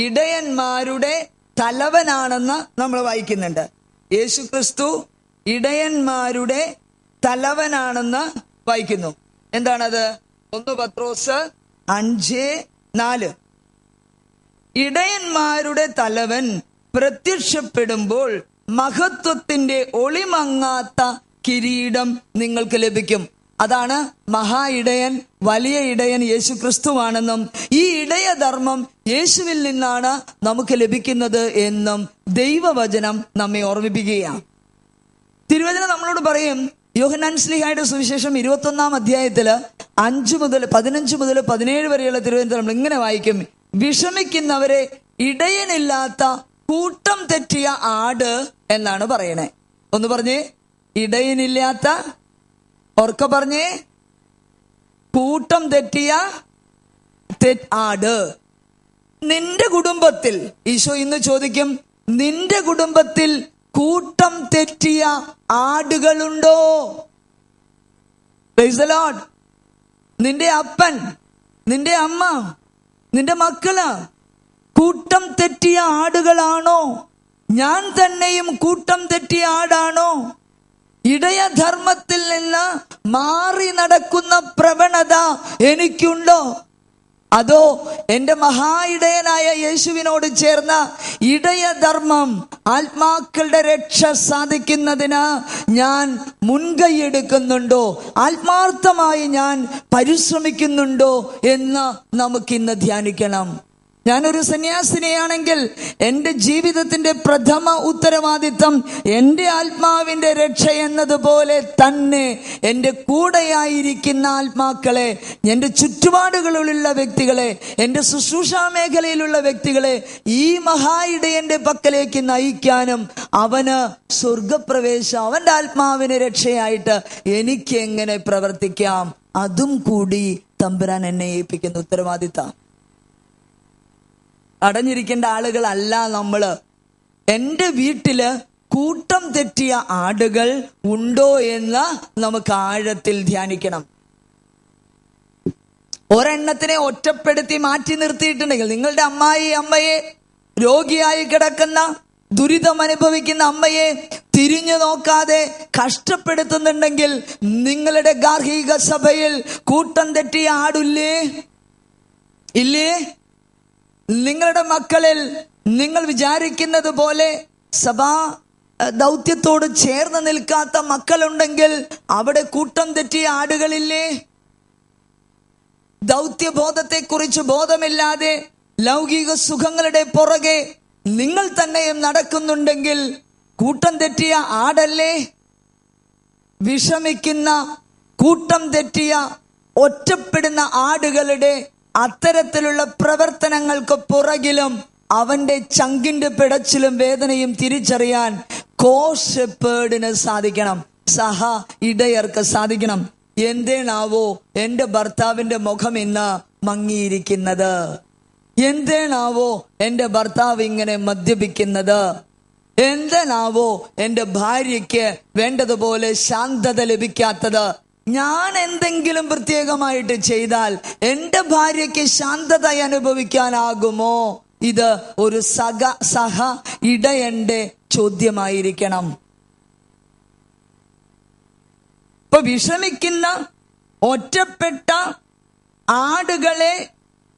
ഇടയന്മാരുടെ തലവനാണെന്ന് നമ്മൾ വായിക്കുന്നുണ്ട്. യേശു ക്രിസ്തു ഇടയന്മാരുടെ തലവനാണെന്ന് വായിക്കുന്നു. എന്താണത്? 1 പത്രോസ് 5:4. ഇടയന്മാരുടെ തലവൻ പ്രത്യക്ഷപ്പെടുമ്പോൾ മഹത്വത്തിന്റെ ഒളിമങ്ങാത്ത കിരീടം നിങ്ങൾക്ക് ലഭിക്കും. അതാണ് മഹാ ഇടയൻ, വലിയ ഇടയൻ യേശു ക്രിസ്തുവാണെന്നും ഈ ഇടയധർമ്മം യേശുവിൽ നിന്നാണ് നമുക്ക് ലഭിക്കുന്നത് എന്നും ദൈവവചനം നമ്മെ ഓർമ്മിപ്പിക്കുകയാണ്. തിരുവചനം നമ്മളോട് പറയും, യോഹന്നാൻ ശ്ലീഹായുടെ സുവിശേഷം 21-ാം അധ്യായത്തില് 5 മുതൽ 15 മുതൽ 17 വരെയുള്ള തിരുവചനം നമ്മൾ ഇങ്ങനെ വായിക്കും: വിഷമിക്കുന്നവരെ ഇടയനില്ലാത്ത കൂട്ടം തെറ്റിയ ആട് എന്നാണ് പറയണേ. ഒന്ന് പറഞ്ഞേ, ഇടയനില്ലാത്ത, ഓർക്ക പറഞ്ഞേ, കൂട്ടം തെറ്റിയ ആട്. നിന്റെ കുടുംബത്തിൽ, ഈശോ ഇന്ന് ചോദിക്കും, നിന്റെ കുടുംബത്തിൽ കൂട്ടം തെറ്റിയ ആടുകളുണ്ടോ? Price the Lord. നിന്റെ അപ്പൻ, നിന്റെ അമ്മ, നിന്റെ മക്കള് കൂട്ടം തെറ്റിയ ആടുകളാണോ? ഞാൻ തന്നെയും കൂട്ടം തെറ്റിയ ആടാണോ? ഇടയധർമ്മത്തിൽ നിന്ന് മാറി നടക്കുന്ന പ്രവണത എനിക്കുണ്ടോ? അതോ എൻ്റെ മഹാ ഇടയനായ യേശുവിനോട് ചേർന്ന ഇടയധർമ്മം, ആത്മാക്കളുടെ രക്ഷ സാധിക്കുന്നതിന് ഞാൻ മുൻകൈയെടുക്കുന്നുണ്ടോ, ആത്മാർത്ഥമായി ഞാൻ പരിശ്രമിക്കുന്നുണ്ടോ എന്ന് നമുക്കിന്ന് ധ്യാനിക്കണം. ഞാനൊരു സന്യാസിനിയാണെങ്കിൽ എൻ്റെ ജീവിതത്തിൻ്റെ പ്രഥമ ഉത്തരവാദിത്തം എൻ്റെ ആത്മാവിൻ്റെ രക്ഷ എന്നതുപോലെ തന്നെ എൻ്റെ കൂടെയായിരിക്കുന്ന ആത്മാക്കളെ, എൻ്റെ ചുറ്റുപാടുകളിലുള്ള വ്യക്തികളെ, എൻ്റെ ശുശ്രൂഷാ മേഖലയിലുള്ള വ്യക്തികളെ ഈ മഹാ ഇടയൻ്റെ പക്കലേക്ക് നയിക്കാനും അവന് സ്വർഗപ്രവേശം, അവൻ്റെ ആത്മാവിന് രക്ഷയായിട്ട് എനിക്ക് എങ്ങനെ പ്രവർത്തിക്കാം, അതും കൂടി തമ്പുരാൻ എന്നെ ഏൽപ്പിക്കുന്ന ഉത്തരവാദിത്തം. അടഞ്ഞിരിക്കേണ്ട ആളുകളല്ല നമ്മള്. എൻ്റെ വീട്ടില് കൂട്ടം തെറ്റിയ ആടുകൾ ഉണ്ടോ എന്ന് നമുക്ക് ആഴത്തിൽ ധ്യാനിക്കണം. ഒരെണ്ണത്തിനെ ഒറ്റപ്പെടുത്തി മാറ്റി നിർത്തിയിട്ടുണ്ടെങ്കിൽ, നിങ്ങളുടെ അമ്മയെ രോഗിയായി കിടക്കുന്ന, ദുരിതം അനുഭവിക്കുന്ന അമ്മയെ തിരിഞ്ഞു നോക്കാതെ കഷ്ടപ്പെടുത്തുന്നുണ്ടെങ്കിൽ, നിങ്ങളുടെ ഗാർഹിക സഭയിൽ കൂട്ടം തെറ്റിയ ആടില്ലേ? ഇല്ലേ? നിങ്ങളുടെ മക്കളിൽ നിങ്ങൾ വിചാരിക്കുന്നത് പോലെ സഭാ ദൗത്യത്തോട് ചേർന്ന് നിൽക്കാത്ത മക്കളുണ്ടെങ്കിൽ അവിടെ കൂട്ടം തെറ്റിയ ആടുകളില്ലേ? ദൗത്യബോധത്തെക്കുറിച്ച് ബോധമില്ലാതെ ലൗകിക സുഖങ്ങളുടെ പുറകെ നിങ്ങൾ തന്നെയും നടക്കുന്നുണ്ടെങ്കിൽ കൂട്ടം തെറ്റിയ ആടല്ലേ? വിഷമിക്കുന്ന, കൂട്ടം തെറ്റിയ, ഒറ്റപ്പെടുന്ന ആടുകളുടെ അത്തരത്തിലുള്ള പ്രവർത്തനങ്ങൾക്ക് പുറകിലും അവന്റെ ചങ്കിന്റെ പിടച്ചിലും വേദനയും തിരിച്ചറിയാൻ കോ-ഷെപ്പേർഡിന് സാധിക്കണം, സഹ ഇടയർക്ക് സാധിക്കണം. എന്തേണാവോ എൻ്റെ ഭർത്താവിന്റെ മുഖം ഇന്ന് മങ്ങിയിരിക്കുന്നത്? എന്തേണാവോ എൻ്റെ ഭർത്താവ് ഇങ്ങനെ മദ്യപിക്കുന്നത്? എന്തിനാവോ എൻ്റെ ഭാര്യയ്ക്ക് വേണ്ടതുപോലെ ശാന്തത ലഭിക്കാത്തത്? ഞാൻ എന്തെങ്കിലും പ്രത്യേകമായിട്ട് ചെയ്താൽ എൻ്റെ ഭാര്യയ്ക്ക് ശാന്തത അനുഭവിക്കാനാകുമോ? ഇത് ഒരു സഹ ഇടയന്റെ ചോദ്യമായിരിക്കണം. ഇപ്പൊ വിഷമിക്കുന്ന, ഒറ്റപ്പെട്ട ആടുകളെ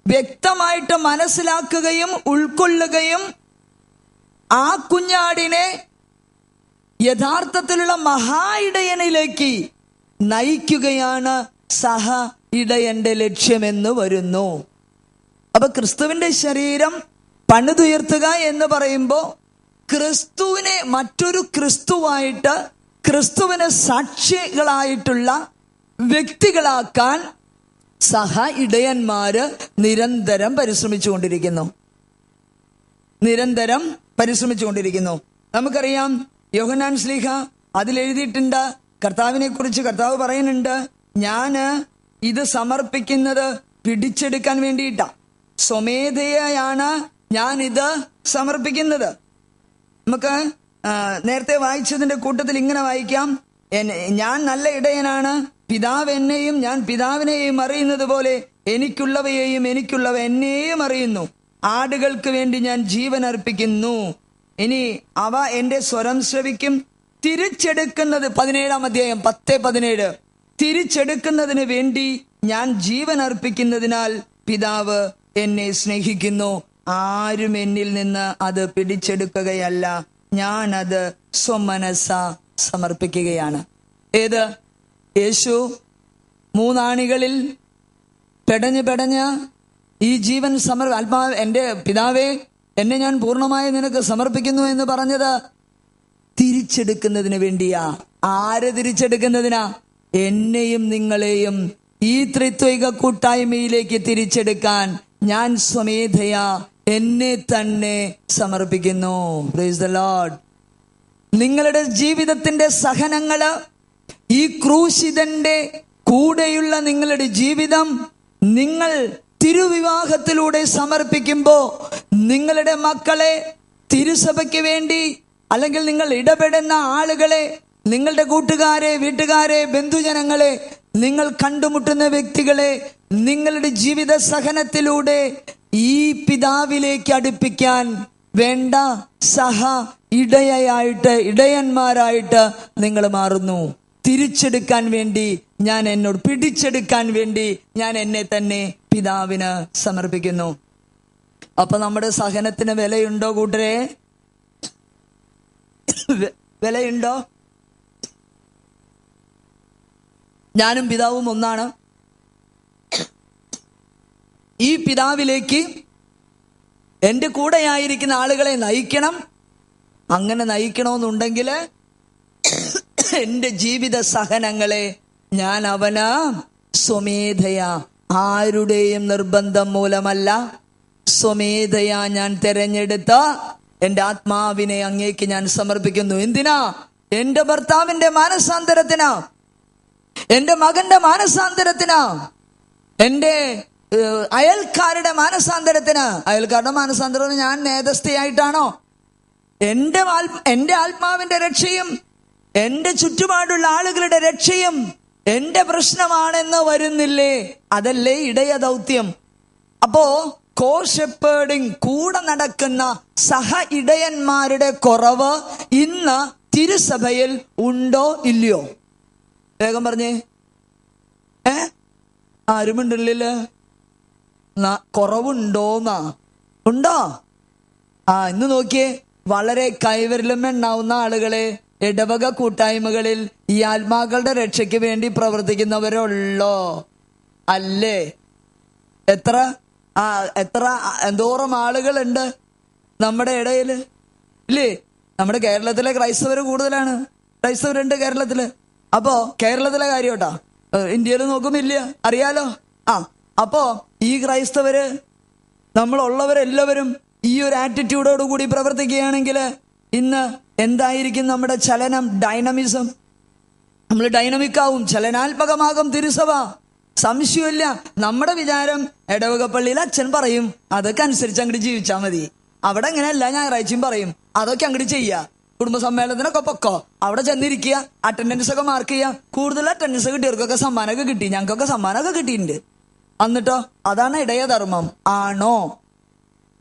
വ്യക്തമായിട്ട് മനസ്സിലാക്കുകയും ഉൾക്കൊള്ളുകയും ആ കുഞ്ഞാടിനെ യഥാർത്ഥത്തിലുള്ള മഹാ ഇടയനിലേക്ക് നയിക്കുകയാണ് സഹ ഇടയന്റെ ലക്ഷ്യമെന്ന് വരുന്നു. അപ്പൊ ക്രിസ്തുവിന്റെ ശരീരം പണിതുയർത്തുക എന്ന് പറയുമ്പോൾ ക്രിസ്തുവിനെ മറ്റൊരു ക്രിസ്തുവായിട്ട്, ക്രിസ്തുവിന് സാക്ഷികളായിട്ടുള്ള വ്യക്തികളാക്കാൻ സഹ ഇടയന്മാര് നിരന്തരം പരിശ്രമിച്ചുകൊണ്ടിരിക്കുന്നു. നമുക്കറിയാം, യോഹന്നാൻ ശ്ലീഹ അതിലെഴുതിയിട്ടുണ്ട്, കർത്താവിനെ കുറിച്ച് കർത്താവ് പറയുന്നുണ്ട്, ഞാന് ഇത് സമർപ്പിക്കുന്നത് പിടിച്ചെടുക്കാൻ വേണ്ടിയിട്ടാ, സ്വമേധയാണ് ഞാൻ ഇത് സമർപ്പിക്കുന്നത്. നമുക്ക് നേരത്തെ വായിച്ചതിന്റെ കൂട്ടത്തിൽ ഇങ്ങനെ വായിക്കാം, ഞാൻ നല്ല ഇടയനാണ്, പിതാവ് എന്നെയും ഞാൻ പിതാവിനെയും അറിയുന്നത് പോലെ എനിക്കുള്ളവയെയും എനിക്കുള്ളവ എന്നെയും അറിയുന്നു. ആടുകൾക്ക് വേണ്ടി ഞാൻ ജീവൻ അർപ്പിക്കുന്നു. ഇനി അവ എന്റെ സ്വരം ശ്രവിക്കും. തിരിച്ചെടുക്കുന്നത് 17-ാം അധ്യായം 10-17, തിരിച്ചെടുക്കുന്നതിന് വേണ്ടി ഞാൻ ജീവൻ അർപ്പിക്കുന്നതിനാൽ പിതാവ് എന്നെ സ്നേഹിക്കുന്നു. ആരും എന്നിൽ നിന്ന് അത് പിടിച്ചെടുക്കുകയല്ല, ഞാൻ അത് സ്വമനസ സമർപ്പിക്കുകയാണ്. ഏത്? യേശു 3 ആണികളിൽ പെടഞ്ഞ് ഈ ജീവൻ ആത്മാവ്, എൻ്റെ പിതാവേ എന്നെ ഞാൻ പൂർണ്ണമായി നിനക്ക് സമർപ്പിക്കുന്നു എന്ന് പറഞ്ഞത് തിരിച്ചെടുക്കുന്നതിന് വേണ്ടിയാ. ആര് തിരിച്ചെടുക്കുന്നതിനാ? എന്നെയും നിങ്ങളെയും ഈ ത്രിത്വിക കൂട്ടായ്മയിലേക്ക് തിരിച്ചെടുക്കാൻ ഞാൻ സ്വമേധയാ എന്നെ തന്നെ സമർപ്പിക്കുന്നു. Praise the Lord. നിങ്ങളുടെ ജീവിതത്തിന്റെ സഹനങ്ങള്, ഈ ക്രൂശിതന്റെ കൂടെയുള്ള നിങ്ങളുടെ ജീവിതം നിങ്ങൾ തിരുവിവാഹത്തിലൂടെ സമർപ്പിക്കുമ്പോ നിങ്ങളുടെ മക്കളെ തിരുസഭയ്ക്ക് വേണ്ടി, അല്ലെങ്കിൽ നിങ്ങൾ ഇടപെടുന്ന ആളുകളെ, നിങ്ങളുടെ കൂട്ടുകാരെ, വീട്ടുകാരെ, ബന്ധുജനങ്ങളെ, നിങ്ങൾ കണ്ടുമുട്ടുന്ന വ്യക്തികളെ നിങ്ങളുടെ ജീവിത സഹനത്തിലൂടെ ഈ പിതാവിലേക്ക് അടുപ്പിക്കാൻ വേണ്ട സഹ ഇടയന്മാരായിട്ട് നിങ്ങൾ മാറുന്നു. തിരിച്ചെടുക്കാൻ വേണ്ടി പിടിച്ചെടുക്കാൻ വേണ്ടി ഞാൻ എന്നെ തന്നെ പിതാവിന് സമർപ്പിക്കുന്നു. അപ്പൊ നമ്മുടെ സഹനത്തിന് വിലയുണ്ടോ കൂട്ടരെ? വിലയുണ്ടോ? ഞാനും പിതാവും ഒന്നാണ്. ഈ പിതാവിലേക്ക് എൻ്റെ കൂടെയായിരിക്കുന്ന ആളുകളെ നയിക്കണം. അങ്ങനെ നയിക്കണമെന്നുണ്ടെങ്കിൽ എൻ്റെ ജീവിത സഹനങ്ങളെ ഞാൻ അവന് സ്വമേധയാ, ആരുടെയും നിർബന്ധം മൂലമല്ല, സ്വമേധയാ ഞാൻ തെരഞ്ഞെടുത്ത എൻ്റെ ആത്മാവിനെ അങ്ങേക്ക് ഞാൻ സമർപ്പിക്കുന്നു. എന്തിനാ? എൻ്റെ ഭർത്താവിൻ്റെ മാനസാന്തരത്തിനാ, എൻ്റെ മകന്റെ മാനസാന്തരത്തിനാ, എൻ്റെ അയൽക്കാരുടെ മാനസാന്തരത്തിന്. അയൽക്കാരുടെ മാനസാന്തരം ഞാൻ നേതസ്ഥയായിട്ടാണോ? എൻ്റെ ആത്മാവിന്റെ രക്ഷയും എൻ്റെ ചുറ്റുപാടുള്ള ആളുകളുടെ രക്ഷയും എൻ്റെ പ്രശ്നമാണെന്ന് വരുന്നില്ലേ? അതല്ലേ ഇടയ ദൗത്യം. അപ്പോ കോ ഷെപ്പേർഡിങ്, കൂടെ നടക്കുന്ന സഹ ഇടയന്മാരുടെ കുറവ് ഇന്ന് തിരുസഭയിൽ ഉണ്ടോ ഇല്ലയോ? വേഗം പറഞ്ഞേ. ആരുമുണ്ടല്ലോ. കുറവുണ്ടോന്നാ? ഉണ്ടോ? ഇന്ന് നോക്കിയേ, വളരെ കൈവിരലും എണ്ണാവുന്ന ആളുകളെ ഇടവക കൂട്ടായ്മകളിൽ ഈ ആത്മാക്കളുടെ രക്ഷയ്ക്ക് വേണ്ടി പ്രവർത്തിക്കുന്നവരുള്ളോ? അല്ലേ? എന്തോരം ആളുകളുണ്ട് നമ്മുടെ ഇടയിൽ, ഇല്ലേ? നമ്മുടെ കേരളത്തിലെ ക്രൈസ്തവര് കൂടുതലാണ്. ക്രൈസ്തവരുണ്ട് കേരളത്തില്. അപ്പോ കേരളത്തിലെ കാര്യം കേട്ടാ, ഇന്ത്യയിൽ നോക്കുമില്ല, അറിയാലോ. അപ്പോ ഈ ക്രൈസ്തവര്, നമ്മളുള്ളവരെല്ലാവരും ഈ ഒരു ആറ്റിറ്റ്യൂഡോട് കൂടി പ്രവർത്തിക്കുകയാണെങ്കിൽ ഇന്ന് എന്തായിരിക്കും നമ്മുടെ ചലനം? ഡൈനമിസം. നമ്മൾ ഡൈനമിക് ആവും, ചലനാത്മകമാകും തിരുസഭ. സംശയമില്ല. നമ്മുടെ വിചാരം ഇടവക പള്ളിയിൽ അച്ഛൻ പറയും, അതൊക്കെ അനുസരിച്ച് അങ്ങോട്ട് ജീവിച്ചാൽ മതി. അവിടെ അങ്ങനെയല്ല, ഞായറാഴ്ചയും പറയും, അതൊക്കെ അങ്ങോട്ട് ചെയ്യുക. കുടുംബസമ്മേളനത്തിനൊക്കെ പൊക്കോ, അവിടെ ചെന്നിരിക്കുക, അറ്റൻഡൻസ് ഒക്കെ മാർക്ക് ചെയ്യുക. കൂടുതൽ അറ്റൻഡൻസ് കിട്ടിയവർക്കൊക്കെ സമ്മാനമൊക്കെ കിട്ടി, ഞങ്ങൾക്കൊക്കെ സമ്മാനമൊക്കെ കിട്ടിയിട്ടുണ്ട്. എന്നിട്ടോ അതാണ് ഇടയധർമ്മം ആണോ?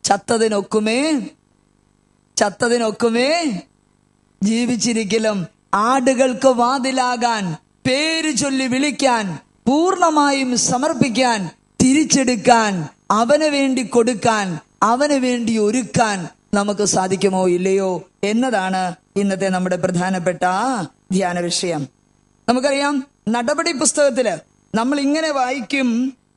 ചത്തതിനൊക്കുമേ ജീവിച്ചിരിക്കലും ആടുകൾക്ക് വാതിലാകാൻ, പേര് ചൊല്ലി വിളിക്കാൻ, പൂർണ്ണമായും സമർപ്പിക്കാൻ, തിരിച്ചെടുക്കാൻ, അവന് വേണ്ടി കൊടുക്കാൻ, അവന് വേണ്ടി ഒരുക്കാൻ നമുക്ക് സാധിക്കുമോ ഇല്ലയോ എന്നതാണ് ഇന്നത്തെ നമ്മുടെ പ്രധാനപ്പെട്ട ധ്യാന വിഷയം. നമുക്കറിയാം, നടപടി പുസ്തകത്തില് നമ്മൾ ഇങ്ങനെ വായിക്കും.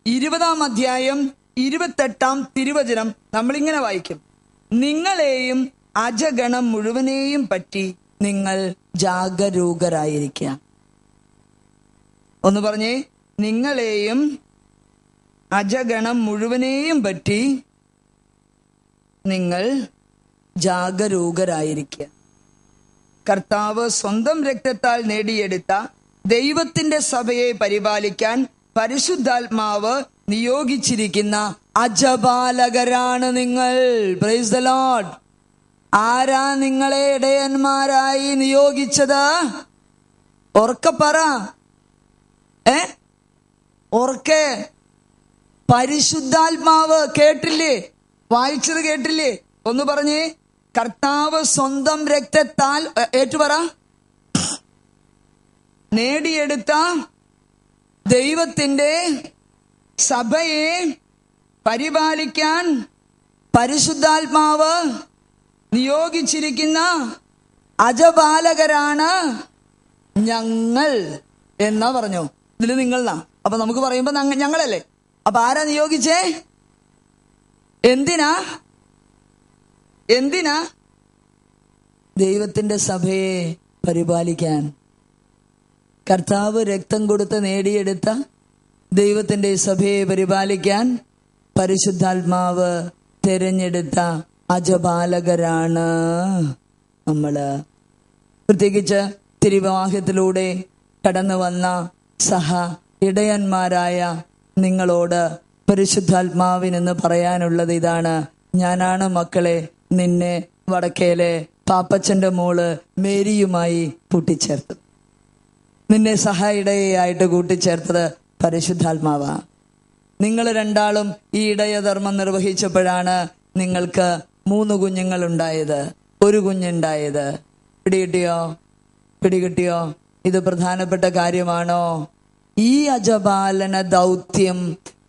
20-ാം അധ്യായം 28-ാം തിരുവചനം നമ്മൾ ഇങ്ങനെ വായിക്കും: നിങ്ങളെയും അജഗണം മുഴുവനെയും പറ്റി നിങ്ങൾ ജാഗരൂകരായിരിക്കുക. ഒന്ന് പറഞ്ഞേ, നിങ്ങളെയും അജഗണം മുഴുവനെയും പറ്റി നിങ്ങൾ ജാഗരൂകരായിരിക്കുക. കർത്താവ് സ്വന്തം രക്തത്താൽ നേടിയെടുത്ത ദൈവത്തിന്റെ സഭയെ പരിപാലിക്കാൻ പരിശുദ്ധാത്മാവ് നിയോഗിച്ചിരിക്കുന്ന അജപാലകരാണ് നിങ്ങൾ. Praise the Lord. ആരാ നിങ്ങളെ ഇടയന്മാരായി നിയോഗിച്ചത്? ഉറക്കെ പറ. ഉറക്കെ. പരിശുദ്ധാത്മാവ്. കേട്ടില്ലേ? വായിച്ചത് കേട്ടില്ലേ? ഒന്ന് പറഞ്ഞേ. കർത്താവ് സ്വന്തം രക്തത്താൽ ഏറ്റുപറ നേടിയെടുത്ത ദൈവത്തിന്റെ സഭയെ പരിപാലിക്കാൻ പരിശുദ്ധാത്മാവ് നിയോഗിച്ചിരിക്കുന്ന അജപാലകരാണ് ഞങ്ങൾ എന്നാ പറഞ്ഞു. ഇതിൽ നിങ്ങളാ. അപ്പൊ നമുക്ക് പറയുമ്പോ ഞങ്ങളല്ലേ. അപ്പൊ ആരാ നിയോഗിച്ചേ? എന്തിനാ? ദൈവത്തിന്റെ സഭയെ പരിപാലിക്കാൻ. കർത്താവ് രക്തം കൊടുത്ത് നേടിയെടുത്ത ദൈവത്തിന്റെ സഭയെ പരിപാലിക്കാൻ പരിശുദ്ധാത്മാവ് തിരഞ്ഞെടുത്ത അജപാലകരാണ് നമ്മള്. പ്രത്യേകിച്ച് തിരുവിവാഹത്തിലൂടെ കടന്നു വന്ന സഹ ഇടയന്മാരായ നിങ്ങളോട് പരിശുദ്ധാത്മാവിനെന്ന് പറയാനുള്ളത് ഇതാണ്: ഞാനാണ് മക്കളെ നിന്നെ വടക്കേലെ പാപ്പച്ചന്റെ മോള് മേരിയുമായി കൂട്ടിച്ചേർത്തത്. നിന്നെ സഹ ഇടയായിട്ട് കൂട്ടിച്ചേർത്തത് പരിശുദ്ധാത്മാവാ. നിങ്ങൾ രണ്ടാളും ഈ ഇടയധർമ്മം നിർവഹിച്ചപ്പോഴാണ് നിങ്ങൾക്ക് 3 കുഞ്ഞുങ്ങൾ ഉണ്ടായത്, 1 കുഞ്ഞുണ്ടായത്. പിടികിട്ടിയോ? ഇത് പ്രധാനപ്പെട്ട കാര്യമാണോ? ഈ അജപാലന ദൗത്യം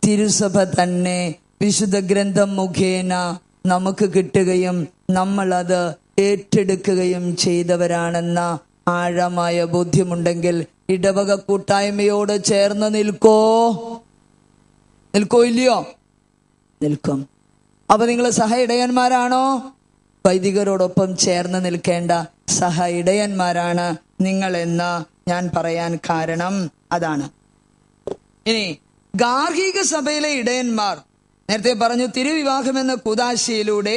തിരുസഭ തന്നെ വിശുദ്ധ ഗ്രന്ഥം മുഖേന നമുക്ക് കിട്ടുകയും നമ്മളത് ഏറ്റെടുക്കുകയും ചെയ്തവരാണെന്ന ആഴമായ ബോധ്യമുണ്ടെങ്കിൽ ഇടവക കൂട്ടായ്മയോട് ചേർന്ന് നിൽക്കോ ഇല്ലയോ? നിൽക്കും. അപ്പൊ നിങ്ങൾ സഹ ഇടയന്മാരാണോ? വൈദികരോടൊപ്പം ചേർന്ന് നിൽക്കേണ്ട സഹ ഇടയന്മാരാണ് നിങ്ങളെന്ന് ഞാൻ പറയാൻ കാരണം അതാണ്. ഇനി ഗാർഹിക സഭയിലെ ഇടയന്മാർ, നേരത്തെ പറഞ്ഞു, തിരുവിവാഹം എന്ന കൂദാശയിലൂടെ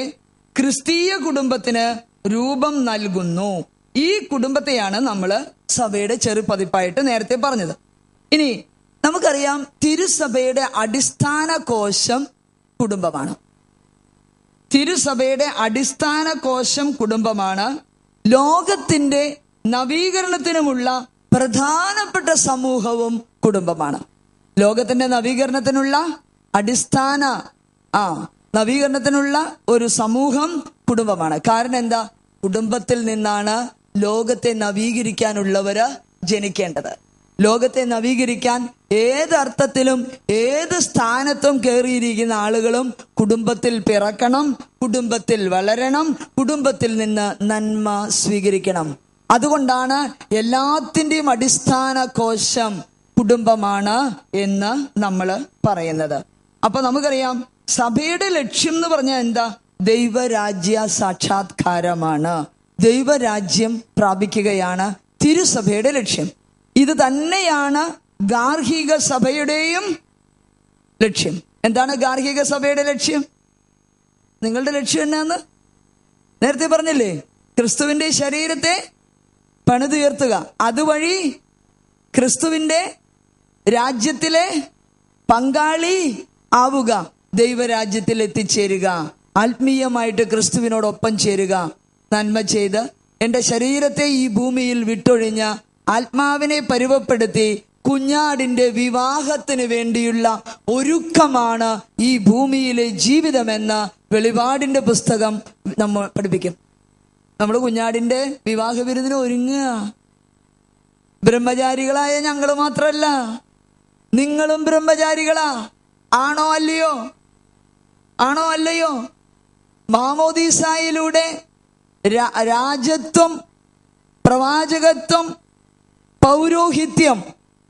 ക്രിസ്തീയ കുടുംബത്തിന് രൂപം നൽകുന്നു. ഈ കുടുംബത്തെയാണ് നമ്മൾ സഭയുടെ ചെറുപതിപ്പായിട്ട് നേരത്തെ പറഞ്ഞത്. ഇനി നമുക്കറിയാം, തിരുസഭയുടെ അടിസ്ഥാന കോശം കുടുംബമാണ്. തിരുസഭയുടെ അടിസ്ഥാന കോശം കുടുംബമാണ്. ലോകത്തിന്റെ നവീകരണത്തിനുമുള്ള പ്രധാനപ്പെട്ട സമൂഹവും കുടുംബമാണ്. ലോകത്തിന്റെ നവീകരണത്തിനുള്ള അടിസ്ഥാന നവീകരണത്തിനുള്ള ഒരു സമൂഹം കുടുംബമാണ്. കാരണം എന്താ? കുടുംബത്തിൽ നിന്നാണ് ലോകത്തെ നവീകരിക്കാനുള്ളവര് ജനിക്കേണ്ടത്. ലോകത്തെ നവീകരിക്കാൻ ഏതർത്ഥത്തിലും ഏത് സ്ഥാനത്തും കയറിയിരിക്കുന്ന ആളുകളും കുടുംബത്തിൽ പിറക്കണം, കുടുംബത്തിൽ വളരണം, കുടുംബത്തിൽ നിന്ന് നന്മ സ്വീകരിക്കണം. അതുകൊണ്ടാണ് എല്ലാത്തിൻ്റെയും അടിസ്ഥാന കോശം കുടുംബമാണ് എന്ന് നമ്മൾ പറയുന്നത്. അപ്പൊ നമുക്കറിയാം, സഭയുടെ ലക്ഷ്യം എന്ന് പറഞ്ഞാൽ എന്താ? ദൈവരാജ്യ സാക്ഷാത്കാരമാണ്. ദൈവരാജ്യം പ്രാപിക്കുകയാണ് തിരുസഭയുടെ ലക്ഷ്യം. ഇത് തന്നെയാണ് ഗാർഹിക സഭയുടെയും ലക്ഷ്യം. എന്താണ് ഗാർഹിക സഭയുടെ ലക്ഷ്യം? നിങ്ങളുടെ ലക്ഷ്യം എന്നാന്ന് നേരത്തെ പറഞ്ഞില്ലേ? ക്രിസ്തുവിന്റെ ശരീരത്തെ പണിതുയർത്തുക, അതുവഴി ക്രിസ്തുവിന്റെ രാജ്യത്തിലെ പങ്കാളി ആവുക, ദൈവരാജ്യത്തിൽ എത്തിച്ചേരുക, ആത്മീയമായിട്ട് ക്രിസ്തുവിനോടൊപ്പം ചേരുക. നന്മ ചെയ്ത് എൻ്റെ ശരീരത്തെ ഈ ഭൂമിയിൽ വിട്ടൊഴിഞ്ഞ ആത്മാവിനെ പരുവപ്പെടുത്തി കുഞ്ഞാടിന്റെ വിവാഹത്തിന് വേണ്ടിയുള്ള ഒരുക്കമാണ് ഈ ഭൂമിയിലെ ജീവിതമെന്ന് വെളിപാടിന്റെ പുസ്തകം നമ്മൾ പഠിപ്പിക്കും. നമ്മൾ കുഞ്ഞാടിന്റെ വിവാഹ വിരുന്നിന് ഒരുങ്ങുക. ബ്രഹ്മചാരികളായ ഞങ്ങൾ മാത്രമല്ല, നിങ്ങളും ബ്രഹ്മചാരികളാ. ആണോ അല്ലയോ? ആണോ അല്ലയോ? മാമോദീസായിലൂടെ രാജത്വം, പ്രവാചകത്വം, പൗരോഹിത്യം,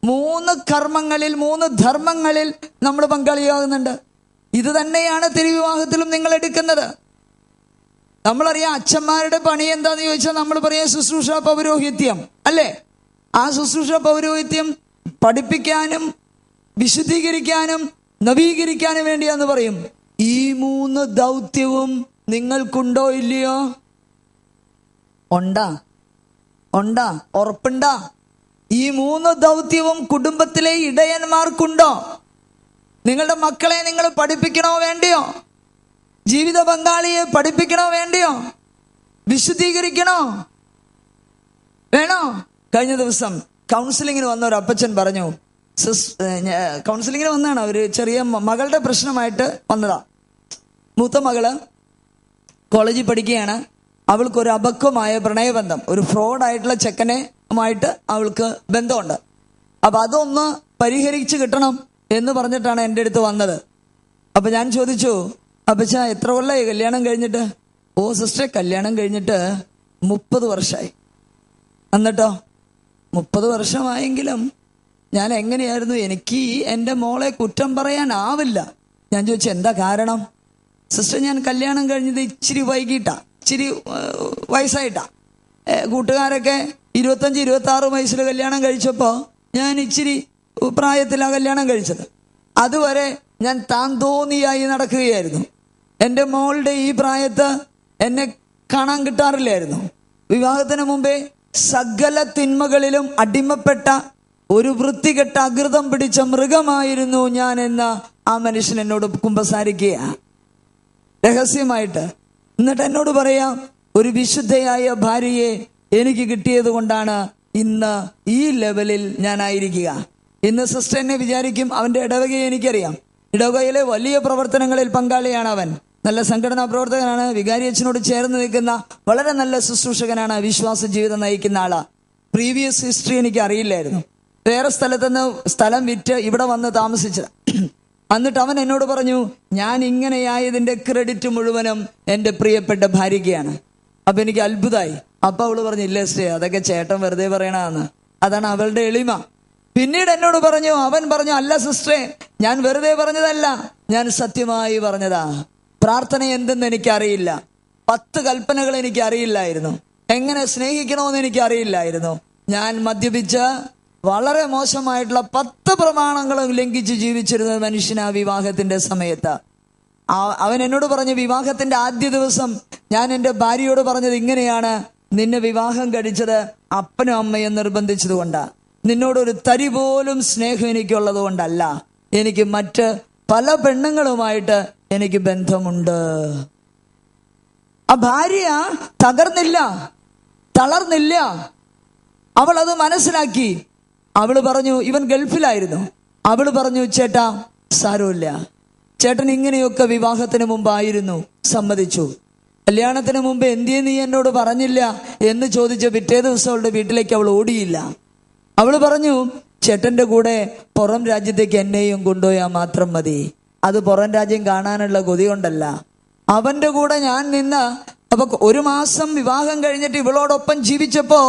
3 കർമ്മങ്ങളിൽ, 3 ധർമ്മങ്ങളിൽ നമ്മൾ പങ്കാളിയാകുന്നുണ്ട്. ഇത് തന്നെയാണ് തിരുവിവാഹത്തിലും നിങ്ങൾ എടുക്കുന്നത്. നമ്മളറിയാം, അച്ഛന്മാരുടെ പണി എന്താന്ന് ചോദിച്ചാൽ നമ്മൾ പറയാം ശുശ്രൂഷ പൗരോഹിത്യം അല്ലേ? ആ ശുശ്രൂഷ പൗരോഹിത്യം പഠിപ്പിക്കാനും വിശുദ്ധീകരിക്കാനും നവീകരിക്കാനും വേണ്ടിയാന്ന് പറയും. ഈ 3 ദൗത്യവും നിങ്ങൾക്കുണ്ടോ ഇല്ലയോ? ഉണ്ടാ? ഉറപ്പുണ്ടാ? ഈ 3 ദൗത്യവും കുടുംബത്തിലെ ഇടയന്മാർക്കുണ്ടോ? നിങ്ങളുടെ മക്കളെ നിങ്ങൾ പഠിപ്പിക്കണോ വേണ്ടിയോ? ജീവിത പങ്കാളിയെ പഠിപ്പിക്കണോ വേണ്ടിയോ? വിശുദ്ധീകരിക്കണോ വേണോ? കഴിഞ്ഞ ദിവസം കൗൺസിലിങ്ങിന് വന്ന ഒരു അപ്പച്ചൻ പറഞ്ഞു, കൗൺസിലിങ്ങിന് വന്നതാണ്, അവര് ചെറിയ മകളുടെ പ്രശ്നമായിട്ട് വന്നതാ. മൂത്ത മകള് കോളേജിൽ പഠിക്കുകയാണ്. അവൾക്കൊരു അപക്വമായ പ്രണയബന്ധം, ഒരു ഫ്രോഡായിട്ടുള്ള ചെക്കനുമായിട്ട് അവൾക്ക് ബന്ധമുണ്ട്. അപ്പൊ അതൊന്ന് പരിഹരിച്ച് കിട്ടണം എന്ന് പറഞ്ഞിട്ടാണ് എൻ്റെ അടുത്ത് വന്നത്. അപ്പൊ ഞാൻ ചോദിച്ചു, അപ്പച്ച എത്ര കൊല്ലമായി കല്യാണം കഴിഞ്ഞിട്ട്? ഓ സിസ്റ്ററെ, കല്യാണം കഴിഞ്ഞിട്ട് 30 വർഷമായി. എന്നിട്ടോ? 30 വർഷമായെങ്കിലും ഞാൻ എങ്ങനെയായിരുന്നു, എനിക്ക് എൻ്റെ മോളെ കുറ്റം പറയാനാവില്ല. ഞാൻ ചോദിച്ചു എന്താ കാരണം? സിസ്റ്റർ, ഞാൻ കല്യാണം കഴിഞ്ഞത് ഇച്ചിരി വൈകിട്ടാ, ഇച്ചിരി വയസ്സായിട്ടാ. കൂട്ടുകാരൊക്കെ 25-26 വയസ്സിൽ കല്യാണം കഴിച്ചപ്പോൾ ഞാൻ ഇച്ചിരി പ്രായത്തിലാണ് കല്യാണം കഴിച്ചത്. അതുവരെ ഞാൻ താൻ തോന്നിയായി നടക്കുകയായിരുന്നു. എൻ്റെ മോളുടെ ഈ പ്രായത്ത് എന്നെ കാണാൻ കിട്ടാറില്ലായിരുന്നു. വിവാഹത്തിന് മുമ്പേ സകല തിന്മകളിലും അടിമപ്പെട്ട ഒരു വൃത്തികെട്ട അകൃതം പിടിച്ച മൃഗമായിരുന്നു ഞാൻ എന്ന് ആ മനുഷ്യൻ എന്നോട് കുമ്പസാരിക്കുക രഹസ്യമായിട്ട്. എന്നിട്ട് എന്നോട് പറയാം, ഒരു വിശുദ്ധയായ ഭാര്യയെ എനിക്ക് കിട്ടിയത് കൊണ്ടാണ് ഇന്ന് ഈ ലെവലിൽ ഞാനായിരിക്കുക. ഇന്ന് സിസ്റ്റർ എന്നെ വിചാരിക്കും, അവന്റെ ഇടവകയെ എനിക്കറിയാം, ഇടവകയിലെ വലിയ പ്രവർത്തനങ്ങളിൽ പങ്കാളിയാണ് അവൻ. നല്ല സംഘടനാ പ്രവർത്തകനാണ്, വികാരി അച്ഛനോട് ചേർന്ന് നിൽക്കുന്ന വളരെ നല്ല ശുശ്രൂഷകനാണ്, വിശ്വാസ ജീവിതം നയിക്കുന്ന ആളാ. പ്രീവിയസ് ഹിസ്റ്ററി എനിക്ക് അറിയില്ലായിരുന്നു. വേറെ സ്ഥലത്തുനിന്ന് സ്ഥലം വിറ്റ് ഇവിടെ വന്ന് താമസിച്ചത്. എന്നിട്ട് അവൻ എന്നോട് പറഞ്ഞു, ഞാൻ ഇങ്ങനെയായതിന്റെ ക്രെഡിറ്റ് മുഴുവനും എൻ്റെ പ്രിയപ്പെട്ട ഭാര്യയ്ക്കാണ്. അപ്പൊ എനിക്ക് അത്ഭുതമായി. അപ്പൊ അവള് പറഞ്ഞു, ഇല്ല സ്റ്റേ, അതൊക്കെ ചേട്ടൻ വെറുതെ പറയണന്ന്, അതാണ് അവളുടെ എളിമ. പിന്നീട് എന്നോട് പറഞ്ഞു, അവൻ പറഞ്ഞു, അല്ല സിസ്റ്ററെ, ഞാൻ വെറുതെ പറഞ്ഞതല്ല, ഞാൻ സത്യമായി പറഞ്ഞതാ. പ്രാർത്ഥന എന്തെന്ന് എനിക്കറിയില്ല, 10 കൽപ്പനകൾ എനിക്ക് അറിയില്ലായിരുന്നു, എങ്ങനെ സ്നേഹിക്കണമെന്ന് എനിക്ക് അറിയില്ലായിരുന്നു. ഞാൻ മദ്യപിച്ച് വളരെ മോശമായിട്ടുള്ള 10 പ്രമാണങ്ങളും ലംഘിച്ച് ജീവിച്ചിരുന്ന മനുഷ്യനാ വിവാഹത്തിന്റെ സമയത്ത്. അവൻ എന്നോട് പറഞ്ഞു, വിവാഹത്തിന്റെ ആദ്യ ദിവസം ഞാൻ എൻ്റെ ഭാര്യയോട് പറഞ്ഞത് ഇങ്ങനെയാണ്, നിന്നെ വിവാഹം കഴിച്ചത് അപ്പനും അമ്മയും നിർബന്ധിച്ചത് കൊണ്ടാ, നിന്നോടൊരു തരി പോലും സ്നേഹം എനിക്കുള്ളത് കൊണ്ടല്ല, എനിക്ക് മറ്റ് പല പെണ്ണുങ്ങളുമായിട്ട് എനിക്ക് ബന്ധമുണ്ട്. ആ ഭാര്യ തകർന്നില്ല, തളർന്നില്ല, അവൾ അത് മനസ്സിലാക്കി. അവള് പറഞ്ഞു, ഇവൻ ഗൾഫിലായിരുന്നു, അവള് പറഞ്ഞു, ചേട്ടാ സാരമില്ല, ചേട്ടൻ ഇങ്ങനെയൊക്കെ വിവാഹത്തിന് മുമ്പായിരുന്നു, സമ്മതിച്ചു. കല്യാണത്തിന് മുമ്പ് എന്തിയെ നീ എന്നോട് പറഞ്ഞില്ല എന്ന് ചോദിച്ച പിറ്റേ ദിവസം അവളുടെ വീട്ടിലേക്ക് അവൾ ഓടിയില്ല. അവള് പറഞ്ഞു, ചേട്ടന്റെ കൂടെ പുറം രാജ്യത്തേക്ക് എന്നെയും കൊണ്ടുപോയാൽ മാത്രം മതി, അത് പുറം രാജ്യം കാണാനുള്ള കൊതി കൊണ്ടല്ല, അവന്റെ കൂടെ ഞാൻ നിന്ന്. അപ്പൊ 1 മാസം വിവാഹം കഴിഞ്ഞിട്ട് ഇവളോടൊപ്പം ജീവിച്ചപ്പോ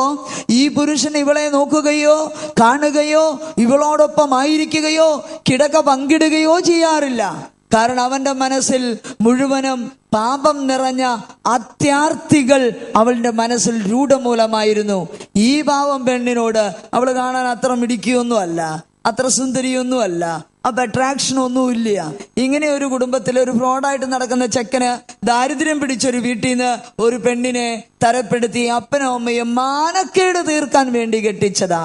ഈ പുരുഷൻ ഇവളെ നോക്കുകയോ കാണുകയോ ഇവളോടൊപ്പം ആയിരിക്കുകയോ കിടക്ക പങ്കിടുകയോ ചെയ്യാറില്ല. കാരണം അവന്റെ മനസ്സിൽ മുഴുവനും പാപം നിറഞ്ഞ അത്യാർത്ഥികൾ അവളുടെ മനസ്സിൽ രൂഢമൂലമായിരുന്നു. ഈ പാവം പെണ്ണിനോട് അവൾ കാണാൻ അത്ര മിടുക്കിയൊന്നും അല്ല, അത്ര സുന്ദരിയൊന്നും അല്ല, അപ്പൊ അട്രാക്ഷൻ ഒന്നുമില്ല. ഇങ്ങനെ ഒരു കുടുംബത്തിൽ ഒരു ഫ്രോഡായിട്ട് നടക്കുന്ന ചെക്കന് ദാരിദ്ര്യം പിടിച്ചൊരു വീട്ടിൽ നിന്ന് ഒരു പെണ്ണിനെ തരപ്പെടുത്തി അപ്പനും അമ്മയും മാനക്കേട് തീർക്കാൻ വേണ്ടി കെട്ടിച്ചതാ.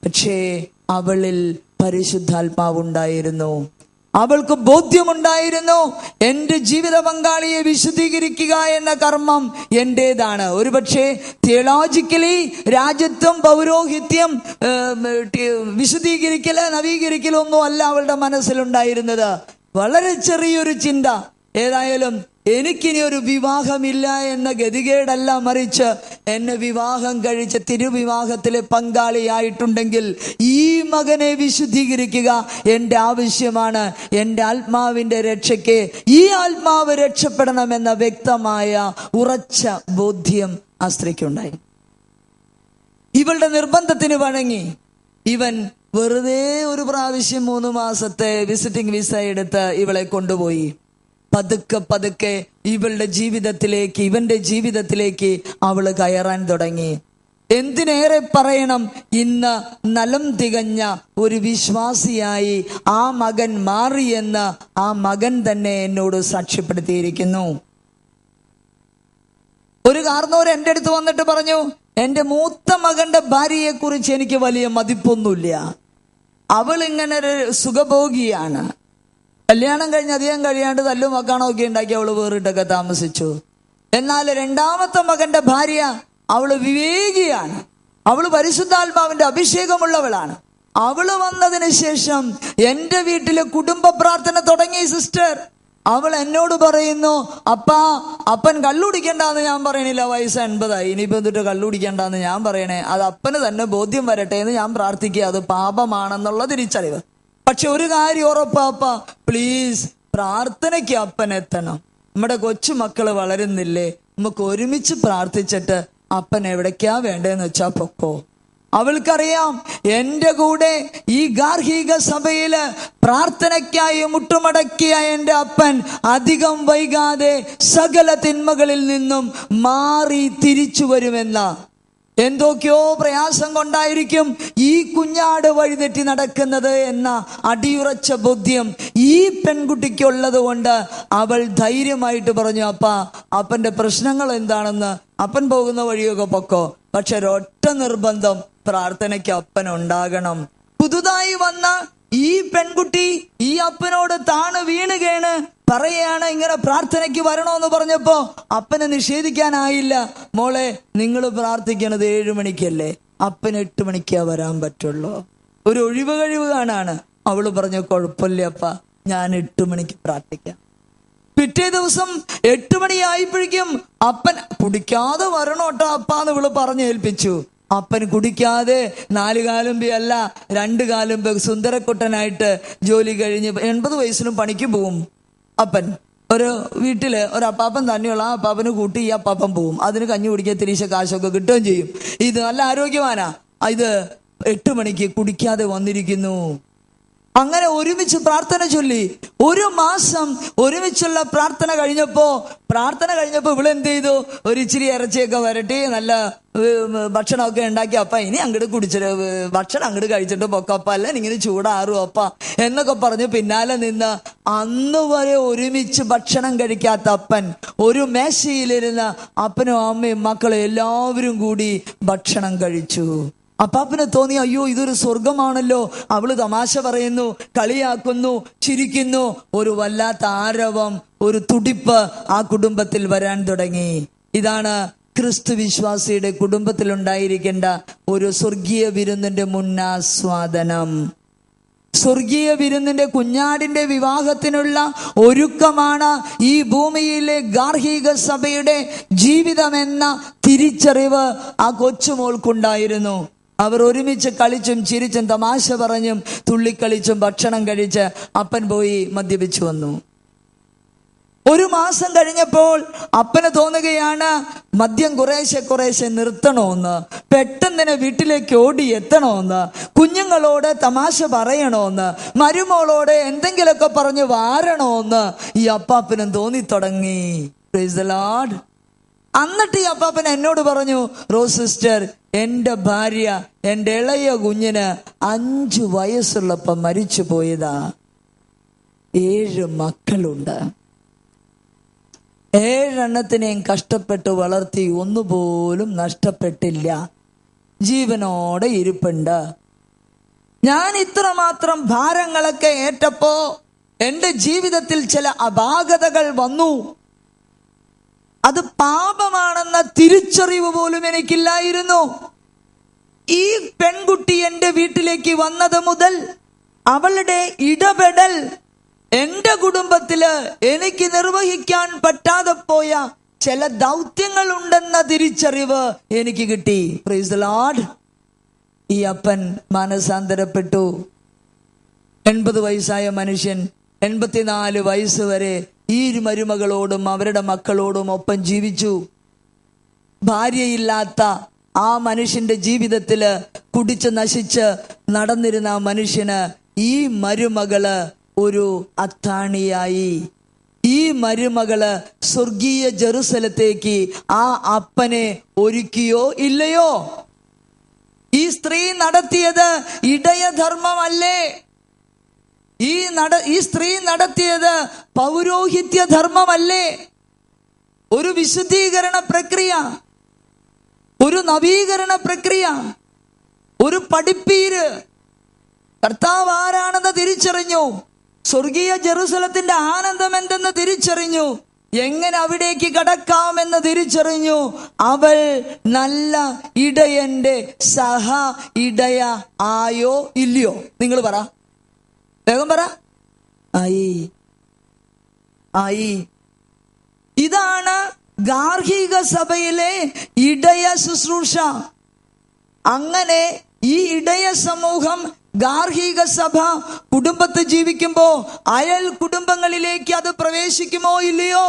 പക്ഷേ അവളിൽ പരിശുദ്ധാത്മാവുണ്ടായിരുന്നു, അവൾക്ക് ബോധ്യമുണ്ടായിരുന്നു, എന്റെ ജീവിത പങ്കാളിയെ വിശുദ്ധീകരിക്കുക എന്ന കർമ്മം എന്റേതാണ്. ഒരുപക്ഷെ തിയോളജിക്കലി രാജ്യത്വം, പൗരോഹിത്യം, വിശുദ്ധീകരിക്കല്, നവീകരിക്കലൊന്നും അല്ല അവളുടെ മനസ്സിലുണ്ടായിരുന്നത്. വളരെ ചെറിയൊരു ചിന്ത, ഏതായാലും എനിക്കിനി ഒരു വിവാഹമില്ല എന്ന ഗതികേടല്ല, മറിച്ച് എന്നെ വിവാഹം കഴിച്ച തിരുവിവാഹത്തിലെ പങ്കാളിയായിട്ടുണ്ടെങ്കിൽ ഈ മകനെ വിശുദ്ധീകരിക്കുക എൻ്റെ ആവശ്യമാണ്. എൻ്റെ ആത്മാവിൻ്റെ രക്ഷയ്ക്ക് ഈ ആത്മാവ് രക്ഷപ്പെടണമെന്ന വ്യക്തമായ ഉറച്ച ബോധ്യം ആ സ്ത്രീക്കുണ്ടായി. ഇവളുടെ നിർബന്ധത്തിന് വഴങ്ങി ഇവൻ വെറുതെ ഒരു പ്രാവശ്യം 3 മാസത്തെ വിസിറ്റിംഗ് വിസ എടുത്ത് ഇവളെ കൊണ്ടുപോയി. പതുക്കെ പതുക്കെ ഇവളുടെ ജീവിതത്തിലേക്ക്, ഇവന്റെ ജീവിതത്തിലേക്ക് അവള് കയറാൻ തുടങ്ങി. എന്തിനേറെ പറയണം, ഇന്ന് നലം തികഞ്ഞ ഒരു വിശ്വാസിയായി ആ മകൻ മാറിയെന്ന് ആ മകൻ തന്നെ എന്നോട് സാക്ഷ്യപ്പെടുത്തിയിരിക്കുന്നു. ഒരു കാരണവർ എൻ്റെ അടുത്ത് വന്നിട്ട് പറഞ്ഞു, എൻ്റെ മൂത്ത മകന്റെ ഭാര്യയെ കുറിച്ച് എനിക്ക് വലിയ മതിപ്പൊന്നുമില്ല, അവൾ ഇങ്ങനെ ഒരു സുഖഭോഗിയാണ്, കല്യാണം കഴിഞ്ഞ് അധികം കഴിയാണ്ട് തല്ലും മക്കാണോ ഒക്കെ ഉണ്ടാക്കി അവള് വേറിട്ടൊക്കെ താമസിച്ചു. എന്നാൽ 2ാമത്തെ മകന്റെ ഭാര്യ അവള് വിവേകിയാണ്, അവള് പരിശുദ്ധാത്മാവിന്റെ അഭിഷേകമുള്ളവളാണ്. അവള് വന്നതിന് ശേഷം എൻ്റെ വീട്ടിലെ കുടുംബ പ്രാർത്ഥന തുടങ്ങി സിസ്റ്റർ. അവൾ എന്നോട് പറയുന്നു, അപ്പൻ കള്ളുടിക്കണ്ടെന്ന് ഞാൻ പറയണില്ല, വയസ്സ് 80ആയി, ഇനിയിപ്പോ എന്നിട്ട് കള്ളുടിക്കണ്ടെന്ന് ഞാൻ പറയണേ, അത് അപ്പന് തന്നെ ബോധ്യം വരട്ടെ എന്ന് ഞാൻ പ്രാർത്ഥിക്കുക, അത് പാപമാണെന്നുള്ള തിരിച്ചറിവ്. പക്ഷെ ഒരു കാര്യം ഉറപ്പാ, പ്ലീസ് പ്രാർത്ഥനയ്ക്ക് അപ്പൻ എത്തണം. നമ്മുടെ കൊച്ചുമക്കള് വളരുന്നില്ലേ, നമുക്ക് ഒരുമിച്ച് പ്രാർത്ഥിച്ചിട്ട് അപ്പൻ എവിടേക്കാ വേണ്ടതെന്ന് വെച്ചാ പൊക്കോ. അവൾക്കറിയാം എൻ്റെ കൂടെ ഈ ഗാർഹിക സഭയില് പ്രാർത്ഥനയ്ക്കായി മുട്ടുമടക്കിയ എൻ്റെ അപ്പൻ അധികം വൈകാതെ സകല തിന്മകളിൽ നിന്നും മാറി തിരിച്ചു വരുമെന്ന. എന്തൊക്കെയോ പ്രയാസം കൊണ്ടായിരിക്കും ഈ കുഞ്ഞാട് വഴിതെറ്റി നടക്കുന്നത് എന്ന അടിയുറച്ച ബോധ്യം ഈ പെൺകുട്ടിക്കുള്ളത് കൊണ്ട് അവൾ ധൈര്യമായിട്ട് പറഞ്ഞു, അപ്പന്റെ പ്രശ്നങ്ങൾ എന്താണെന്ന് അപ്പൻ പോകുന്ന വഴിയൊക്കെ പൊക്കോ, പക്ഷെ ഒരൊറ്റ നിർബന്ധം, പ്രാർത്ഥനയ്ക്ക് അപ്പൻ ഉണ്ടാകണം. പുതുതായി വന്ന ഈ പെൺകുട്ടി ഈ അപ്പനോട് താണ് വീണുകയാണ്, പറയാണ് ഇങ്ങനെ പ്രാർത്ഥനയ്ക്ക് വരണോന്ന് പറഞ്ഞപ്പോ അപ്പനെ നിഷേധിക്കാനായില്ല. മോളെ, നിങ്ങൾ പ്രാർത്ഥിക്കണത് 7 മണിക്കല്ലേ, അപ്പന് 8 മണിക്കാ വരാൻ പറ്റുള്ളൂ. ഒരു ഒഴിവ് കഴിവ് കാണാണ്. അവള് പറഞ്ഞു, കുഴപ്പമില്ല അപ്പ, ഞാൻ 8 മണിക്ക് പ്രാർത്ഥിക്കാം. പിറ്റേ ദിവസം 8 മണിയായപ്പോഴേക്കും അപ്പൻ കുടിക്കാതെ വരണോട്ടോ അപ്പാന്ന് ഇവള് പറഞ്ഞേൽപ്പിച്ചു. അപ്പൻ കുടിക്കാതെ 4 കാലുമ്പി അല്ല 2 കാലുമ്പ് സുന്ദരക്കുട്ടനായിട്ട് ജോലി കഴിഞ്ഞ് 80 വയസ്സിലും പണിക്ക് പോവും അപ്പൻ. ഒരു വീട്ടില് ഒരു അപ്പാപ്പൻ തന്നെയുള്ള ആ അപ്പാപ്പന് കൂട്ടി ഈ അപ്പാപ്പൻ പോവും. അതിന് കഞ്ഞി കുടിക്കാൻ തിരിച്ച കാശൊക്കെ കിട്ടുകയും ചെയ്യും. ഇത് നല്ല ആരോഗ്യവാനാ. ഇത് 8 മണിക്ക് കുടിക്കാതെ വന്നിരിക്കുന്നു. അങ്ങനെ ഒരുമിച്ച് പ്രാർത്ഥന ചൊല്ലി 1 മാസം ഒരുമിച്ചുള്ള പ്രാർത്ഥന കഴിഞ്ഞപ്പോ ഇവളെന്ത് ചെയ്തു? ഒരു ഇച്ചിരി ഇറച്ചിയൊക്കെ വരട്ടി നല്ല ഭക്ഷണമൊക്കെ ഉണ്ടാക്കി, അപ്പ ഇനി അങ്ങോട്ട് കുടിച്ചിട്ട് ഭക്ഷണം അങ്ങോട്ട് കഴിച്ചിട്ട് പൊക്കപ്പ, അല്ല ഇങ്ങനെ ചൂടാറും അപ്പ എന്നൊക്കെ പറഞ്ഞ് പിന്നാലെ നിന്ന് അന്ന് വരെ ഒരുമിച്ച് ഭക്ഷണം കഴിക്കാത്ത അപ്പൻ ഒരു മേശയിലിരുന്ന് അപ്പനും അമ്മയും മക്കളും എല്ലാവരും കൂടി ഭക്ഷണം കഴിച്ചു. അപ്പാപ്പന് തോന്നി, അയ്യോ ഇതൊരു സ്വർഗമാണല്ലോ. അവള് തമാശ പറയുന്നു, കളിയാക്കുന്നു, ചിരിക്കുന്നു. ഒരു വല്ലാത്ത ആരവം, ഒരു തുടിപ്പ് ആ കുടുംബത്തിൽ വരാൻ തുടങ്ങി. ഇതാണ് ക്രിസ്തു വിശ്വാസിയുടെ കുടുംബത്തിൽ ഉണ്ടായിരിക്കേണ്ട ഒരു സ്വർഗീയ വിരുന്നിന്റെ മുന്നാസ്വാദനം. സ്വർഗീയ വിരുന്നിന്റെ കുഞ്ഞാടിന്റെ വിവാഹത്തിനുള്ള ഒരുക്കമാണ് ഈ ഭൂമിയിലെ ഗാർഹിക സഭയുടെ ജീവിതമെന്ന തിരിച്ചറിവ് ആ കൊച്ചുമോൾക്കുണ്ടായിരുന്നു. അവർ ഒരുമിച്ച് കളിച്ചും ചിരിച്ചും തമാശ പറഞ്ഞും തുള്ളിക്കളിച്ചും ഭക്ഷണം കഴിച്ച് അപ്പൻ പോയി മദ്യപിച്ചു വന്നു. 1 മാസം കഴിഞ്ഞപ്പോൾ അപ്പന് തോന്നുകയാണ് മദ്യം കുറേശ്ശെ നിർത്തണമെന്ന്, പെട്ടെന്ന് വീട്ടിലേക്ക് ഓടി എത്തണമെന്ന്, കുഞ്ഞുങ്ങളോട് തമാശ പറയണമെന്ന്, മരുമോളോട് എന്തെങ്കിലുമൊക്കെ പറഞ്ഞ് വാരണമെന്ന് ഈ അപ്പാപ്പനും തോന്നിത്തുടങ്ങി. Praise the Lord. എന്നിട്ട് ഈ അപ്പാപ്പൻ എന്നോട് പറഞ്ഞു, റോസ് സിസ്റ്റർ, എൻ്റെ ഭാര്യ എൻ്റെ ഇളയ കുഞ്ഞിന് 5 വയസ്സുള്ളപ്പം മരിച്ചു പോയതാ. 7 മക്കളുണ്ട്. 7 എണ്ണത്തിനെയും കഷ്ടപ്പെട്ട് വളർത്തി, ഒന്നുപോലും നഷ്ടപ്പെട്ടില്ല, ജീവനോടെ ഇരിപ്പുണ്ട്. ഞാൻ ഇത്രമാത്രം ഭാരങ്ങളൊക്കെ ഏറ്റപ്പോ എൻ്റെ ജീവിതത്തിൽ ചില അപാകതകൾ വന്നു. അത് പാപമാണെന്ന തിരിച്ചറിവ് പോലും എനിക്കില്ലായിരുന്നു. ഈ പെൺകുട്ടി എൻ്റെ വീട്ടിലേക്ക് വന്നത് മുതൽ അവളുടെ ഇടപെടൽ എൻ്റെ കുടുംബത്തില് എനിക്ക് നിർവഹിക്കാൻ പറ്റാതെ പോയ ചില ദൗത്യങ്ങൾ ഉണ്ടെന്ന തിരിച്ചറിവ് എനിക്ക് കിട്ടി. Price the Lord. ഈ അപ്പൻ മാനസാന്തരപ്പെട്ടു. 80 വയസ്സായ മനുഷ്യൻ 84 വയസ്സ് വരെ ഈ മരുമകളോടും അവരുടെ മക്കളോടും ഒപ്പം ജീവിച്ചു. ഭാര്യയില്ലാത്ത ആ മനുഷ്യന്റെ ജീവിതത്തില് കുടിച്ച് നശിച്ച് നടന്നിരുന്ന ആ മനുഷ്യന് ഈ മരുമകള് ഒരു അത്താണിയായി. ഈ മരുമകള് സ്വർഗീയ ജെറുസലത്തേക്ക് ആ അപ്പനെ ഒരുക്കിയോ ഇല്ലയോ? ഈ സ്ത്രീ നടത്തിയത് ഇടയധർമ്മമല്ലേ? ഈ സ്ത്രീ നടത്തിയത് പൗരോഹിത്യ ധർമ്മമല്ലേ? ഒരു വിശുദ്ധീകരണ പ്രക്രിയ, ഒരു നവീകരണ പ്രക്രിയ, ഒരു പഠിപ്പീര്. കർത്താവ് ആരാണെന്ന് തിരിച്ചറിഞ്ഞു. സ്വർഗീയ ജെറുസലത്തിന്റെ ആനന്ദം എന്തെന്ന് തിരിച്ചറിഞ്ഞു. എങ്ങനെ അവിടേക്ക് കടക്കാമെന്ന് തിരിച്ചറിഞ്ഞു. അവൾ നല്ല ഇടയന്റെ സഹ ഇടയ ആയോ ഇല്ലയോ? നിങ്ങൾ പറ, വേഗം പറ. ആയി. ഇതാണ് ഗാർഹിക സഭയിലെ ഇടയ ശുശ്രൂഷ. അങ്ങനെ ഈ ഇടയ സമൂഹം, ഗാർഹിക സഭ കുടുംബത്ത് ജീവിക്കുമ്പോ അയൽ കുടുംബങ്ങളിലേക്ക് അത് പ്രവേശിക്കുമോ ഇല്ലയോ?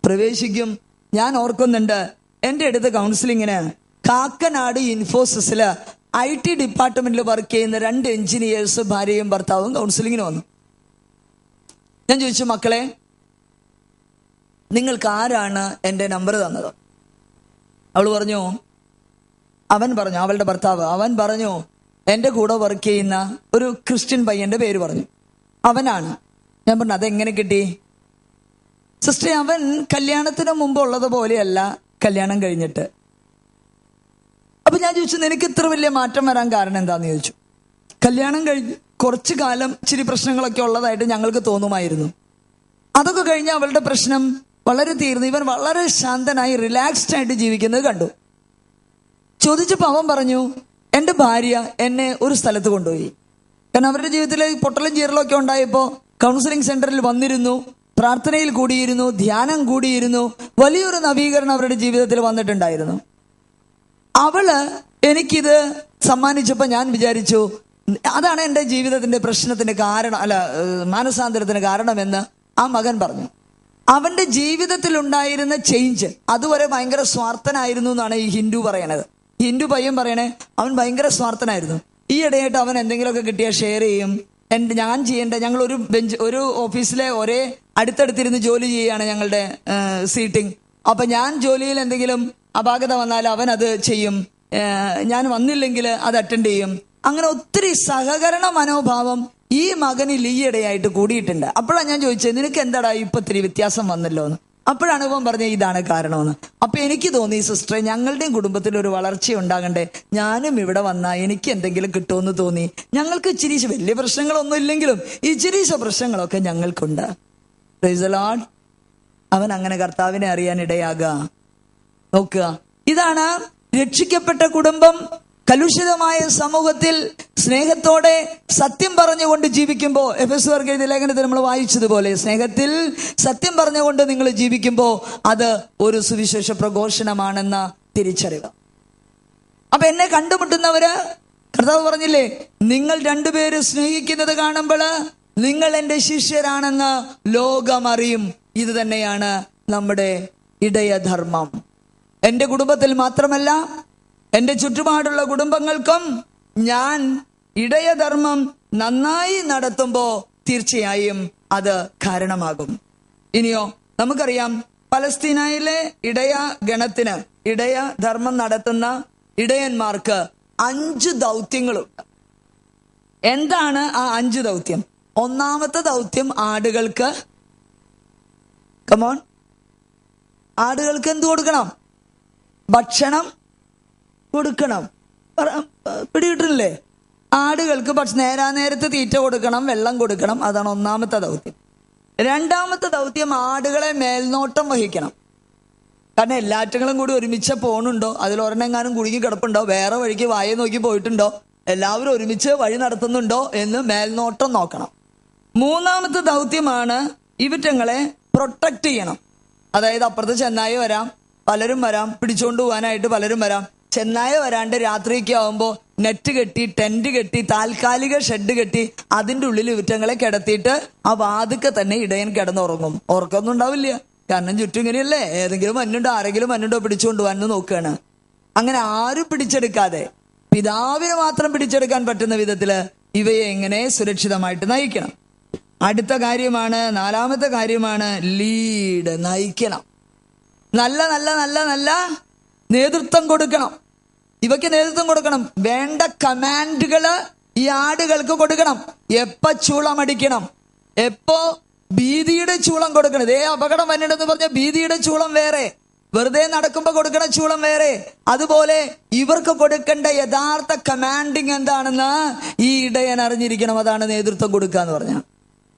പ്രവേശിക്കും. ഞാൻ ഓർക്കുന്നുണ്ട്, എൻ്റെ അടുത്ത് കൗൺസിലിങ്ങിന് കാക്കനാട് ഇൻഫോസിസില് IT ഡിപ്പാർട്ട്മെന്റിൽ വർക്ക് ചെയ്യുന്ന 2 എഞ്ചിനീയേഴ്സ്, ഭാര്യയും ഭർത്താവും കൗൺസിലിങ്ങിന് വന്നു. ഞാൻ ചോദിച്ചു, മക്കളെ നിങ്ങൾക്ക് ആരാണ് എൻ്റെ നമ്പർ തന്നത്? അവളുടെ ഭർത്താവ് പറഞ്ഞു എൻ്റെ കൂടെ വർക്ക് ചെയ്യുന്ന ഒരു ക്രിസ്ത്യൻ പയ്യന്റെ പേര് പറഞ്ഞു. അവനാണ്. ഞാൻ പറഞ്ഞു, അതെങ്ങനെ കിട്ടി? സിസ്റ്റർ, അവൻ കല്യാണത്തിന് മുമ്പ് ഉള്ളത് പോലെയല്ല കല്യാണം കഴിഞ്ഞിട്ട്. അപ്പൊ ഞാൻ ചോദിച്ചു, നിനക്ക് ഇത്ര വലിയ മാറ്റം വരാൻ കാരണം എന്താന്ന് ചോദിച്ചു. കല്യാണം കഴിഞ്ഞ് കുറച്ചു കാലം ഇച്ചിരി പ്രശ്നങ്ങളൊക്കെ ഉള്ളതായിട്ട് ഞങ്ങൾക്ക് തോന്നുമായിരുന്നു. അതൊക്കെ കഴിഞ്ഞ് അവളുടെ പ്രശ്നം വളരെ തീർന്നു. ഇവൻ വളരെ ശാന്തനായി റിലാക്സ്ഡ് ആയിട്ട് ജീവിക്കുന്നത് കണ്ടു. ചോദിച്ചപ്പോൾ അവൻ പറഞ്ഞു, എൻ്റെ ഭാര്യ എന്നെ ഒരു സ്ഥലത്ത് കൊണ്ടുപോയി. കാരണം അവരുടെ ജീവിതത്തിൽ പൊട്ടലും ചീറലും ഒക്കെ ഉണ്ടായപ്പോൾ കൗൺസിലിംഗ് സെന്ററിൽ വന്നിരുന്നു, പ്രാർത്ഥനയിൽ കൂടിയിരുന്നു, ധ്യാനം കൂടിയിരുന്നു. വലിയൊരു നവീകരണം അവരുടെ ജീവിതത്തിൽ വന്നിട്ടുണ്ടായിരുന്നു. അവള് എനിക്കിത് സമ്മാനിച്ചപ്പോൾ ഞാൻ വിചാരിച്ചു അതാണ് എൻ്റെ ജീവിതത്തിന്റെ പ്രശ്നത്തിന് കാരണം, അല്ല മാനസാന്തരത്തിന് കാരണമെന്ന് ആ മകൻ പറഞ്ഞു. അവന്റെ ജീവിതത്തിൽ ഉണ്ടായിരുന്ന ചേഞ്ച്, അതുവരെ ഭയങ്കര സ്വാർത്ഥനായിരുന്നു എന്നാണ് ഈ ഹിന്ദു പറയണത്. ഹിന്ദു പയ്യൻ പറയണേ അവൻ ഭയങ്കര സ്വാർത്ഥനായിരുന്നു. ഈ ഇടയായിട്ട് അവൻ എന്തെങ്കിലുമൊക്കെ കിട്ടിയാൽ ഷെയർ ചെയ്യും. ഞാൻ ചെയ്യേണ്ട, ഞങ്ങൾ ഒരു ഓഫീസിലെ ഒരേ അടുത്തടുത്തിരുന്ന് ജോലി ചെയ്യുകയാണ് ഞങ്ങളുടെ സീറ്റിംഗ്. അപ്പൊ ഞാൻ ജോലിയിൽ എന്തെങ്കിലും അപാകത വന്നാൽ അവൻ അത് ചെയ്യും, ഞാൻ വന്നില്ലെങ്കിൽ അത് അറ്റൻഡ് ചെയ്യും. അങ്ങനെ ഒത്തിരി സഹകരണ മനോഭാവം ഈ മകനിൽ ഈയിടെയായിട്ട് കൂടിയിട്ടുണ്ട്. അപ്പോഴാണ് ഞാൻ ചോദിച്ചത് നിനക്ക് എന്താടാ ഇപ്പൊ ഇത്തിരി വ്യത്യാസം വന്നല്ലോ എന്ന്. അപ്പോഴാണ് ഇവൻ പറഞ്ഞത് ഇതാണ് കാരണമെന്ന്. അപ്പൊ എനിക്ക് തോന്നി സിസ്റ്ററെ, ഞങ്ങളുടെയും കുടുംബത്തിൽ ഒരു വളർച്ച ഉണ്ടാകണ്ടേ, ഞാനും ഇവിടെ വന്നാൽ എനിക്ക് എന്തെങ്കിലും കിട്ടുമെന്ന് തോന്നി. ഞങ്ങൾക്ക് ഇച്ചിരീശ വലിയ പ്രശ്നങ്ങളൊന്നും ഇല്ലെങ്കിലും ഇച്ചിരീശ പ്രശ്നങ്ങളൊക്കെ ഞങ്ങൾക്കുണ്ട്. Price the Lord. അവൻ അങ്ങനെ കർത്താവിനെ അറിയാൻ ഇടയാകുക. നോക്കുക, ഇതാണ് രക്ഷിക്കപ്പെട്ട കുടുംബം. കലുഷിതമായ സമൂഹത്തിൽ സ്നേഹത്തോടെ സത്യം പറഞ്ഞുകൊണ്ട് ജീവിക്കുമ്പോൾ, എഫെസ്യർ എഴുതിയ ലേഖനത്തിൽ നമ്മൾ വായിച്ചതുപോലെ, സ്നേഹത്തിൽ സത്യം പറഞ്ഞുകൊണ്ട് നിങ്ങൾ ജീവിക്കുമ്പോൾ അത് ഒരു സുവിശേഷ പ്രഘോഷണമാണെന്ന തിരിച്ചറിവ്. അപ്പൊ എന്നെ കണ്ടുമുട്ടുന്നവര്, കർത്താവ് പറഞ്ഞില്ലേ, നിങ്ങൾ രണ്ടുപേര് സ്നേഹിക്കുന്നത് കാണുമ്പോൾ നിങ്ങൾ എൻ്റെ ശിഷ്യരാണെന്ന് ലോകം അറിയും. ഇത് തന്നെയാണ് നമ്മുടെ ഇടയധർമ്മം. എൻ്റെ കുടുംബത്തിൽ മാത്രമല്ല, എൻ്റെ ചുറ്റുപാടുള്ള കുടുംബങ്ങൾക്കും ഞാൻ ഇടയധർമ്മം നന്നായി നടത്തുമ്പോൾ തീർച്ചയായും അത് കാരണമാകും. ഇനിയോ നമുക്കറിയാം, പലസ്തീനയിലെ ഇടയ ഗണത്തിന്, ഇടയധർമ്മം നടത്തുന്ന ഇടയന്മാർക്ക് 5 ദൗത്യങ്ങളുണ്ട്. എന്താണ് ആ 5 ദൗത്യം? ഒന്നാമത്തെ ദൗത്യം ആടുകൾക്ക്, കമോൺ, ആടുകൾക്ക് എന്ത് കൊടുക്കണം? ഭക്ഷണം കൊടുക്കണം. പിടികിട്ടില്ലേ? ആടുകൾക്ക് നേരാനേരത്ത് തീറ്റ കൊടുക്കണം, വെള്ളം കൊടുക്കണം. അതാണ് ഒന്നാമത്തെ ദൗത്യം. രണ്ടാമത്തെ ദൗത്യം ആടുകളെ മേൽനോട്ടം വഹിക്കണം. കാരണം എല്ലാറ്റുകളും കൂടി ഒരുമിച്ച് പോണുണ്ടോ, അതിൽ ഒരെണ്ണെങ്ങാനും കുടുങ്ങി കിടപ്പുണ്ടോ, വേറെ വഴിക്ക് വായ നോക്കി പോയിട്ടുണ്ടോ, എല്ലാവരും ഒരുമിച്ച് വഴി നടത്തുന്നുണ്ടോ എന്ന് മേൽനോട്ടം നോക്കണം. മൂന്നാമത്തെ ദൗത്യമാണ് ഇവറ്റങ്ങളെ പ്രൊട്ടക്ട് ചെയ്യണം. അതായത് അപ്പുറത്ത് ചെന്നായി വരാം, പലരും വരാം, പിടിച്ചുകൊണ്ട് പോകാനായിട്ട് പലരും വരാം. ചെന്നായ വരാണ്ട് രാത്രിയൊക്കെ ആവുമ്പോൾ നെറ്റ് കെട്ടി, ടെന്റ് കെട്ടി, താൽക്കാലിക ഷെഡ് കെട്ടി അതിൻ്റെ ഉള്ളിൽ ഇവറ്റങ്ങളെ കിടത്തിയിട്ട് ആ വാതുക്കെ തന്നെ ഇടയൻ കിടന്നുറങ്ങും. ഉറക്കമൊന്നും ഉണ്ടാവില്ല, കാരണം ചുറ്റും ഇങ്ങനെയല്ലേ, ഏതെങ്കിലും മഞ്ഞുണ്ടോ, ആരെങ്കിലും മഞ്ഞുണ്ടോ പിടിച്ചുകൊണ്ട് പോകാൻ നോക്കുകയാണ്. അങ്ങനെ ആരും പിടിച്ചെടുക്കാതെ പിതാവിന് മാത്രം പിടിച്ചെടുക്കാൻ പറ്റുന്ന വിധത്തില് ഇവയെ എങ്ങനെ സുരക്ഷിതമായിട്ട് നയിക്കണം. അടുത്ത കാര്യമാണ്, നാലാമത്തെ കാര്യമാണ് ലീഡ്, നയിക്കണം. നല്ല നല്ല നല്ല നല്ല നേതൃത്വം കൊടുക്കണം. ഇവയ്ക്ക് നേതൃത്വം കൊടുക്കണം. വേണ്ട കമാൻഡുകള് ഈ ആടുകൾക്ക് കൊടുക്കണം. എപ്പോ ചൂളമടിക്കണം, എപ്പോ ഭീതിയുടെ ചൂളം കൊടുക്കണം. ഇതേ അപകടം വന്നിട്ടെന്ന് പറഞ്ഞ ഭീതിയുടെ ചൂളം വേറെ, വെറുതെ നടക്കുമ്പോ കൊടുക്കണ ചൂളം വേറെ. അതുപോലെ ഇവർക്ക് കൊടുക്കേണ്ട യഥാർത്ഥ കമാൻഡിങ് എന്താണെന്ന് ഈ ഇടയൻ അറിഞ്ഞിരിക്കണം. അതാണ് നേതൃത്വം കൊടുക്കുക എന്ന് പറഞ്ഞ.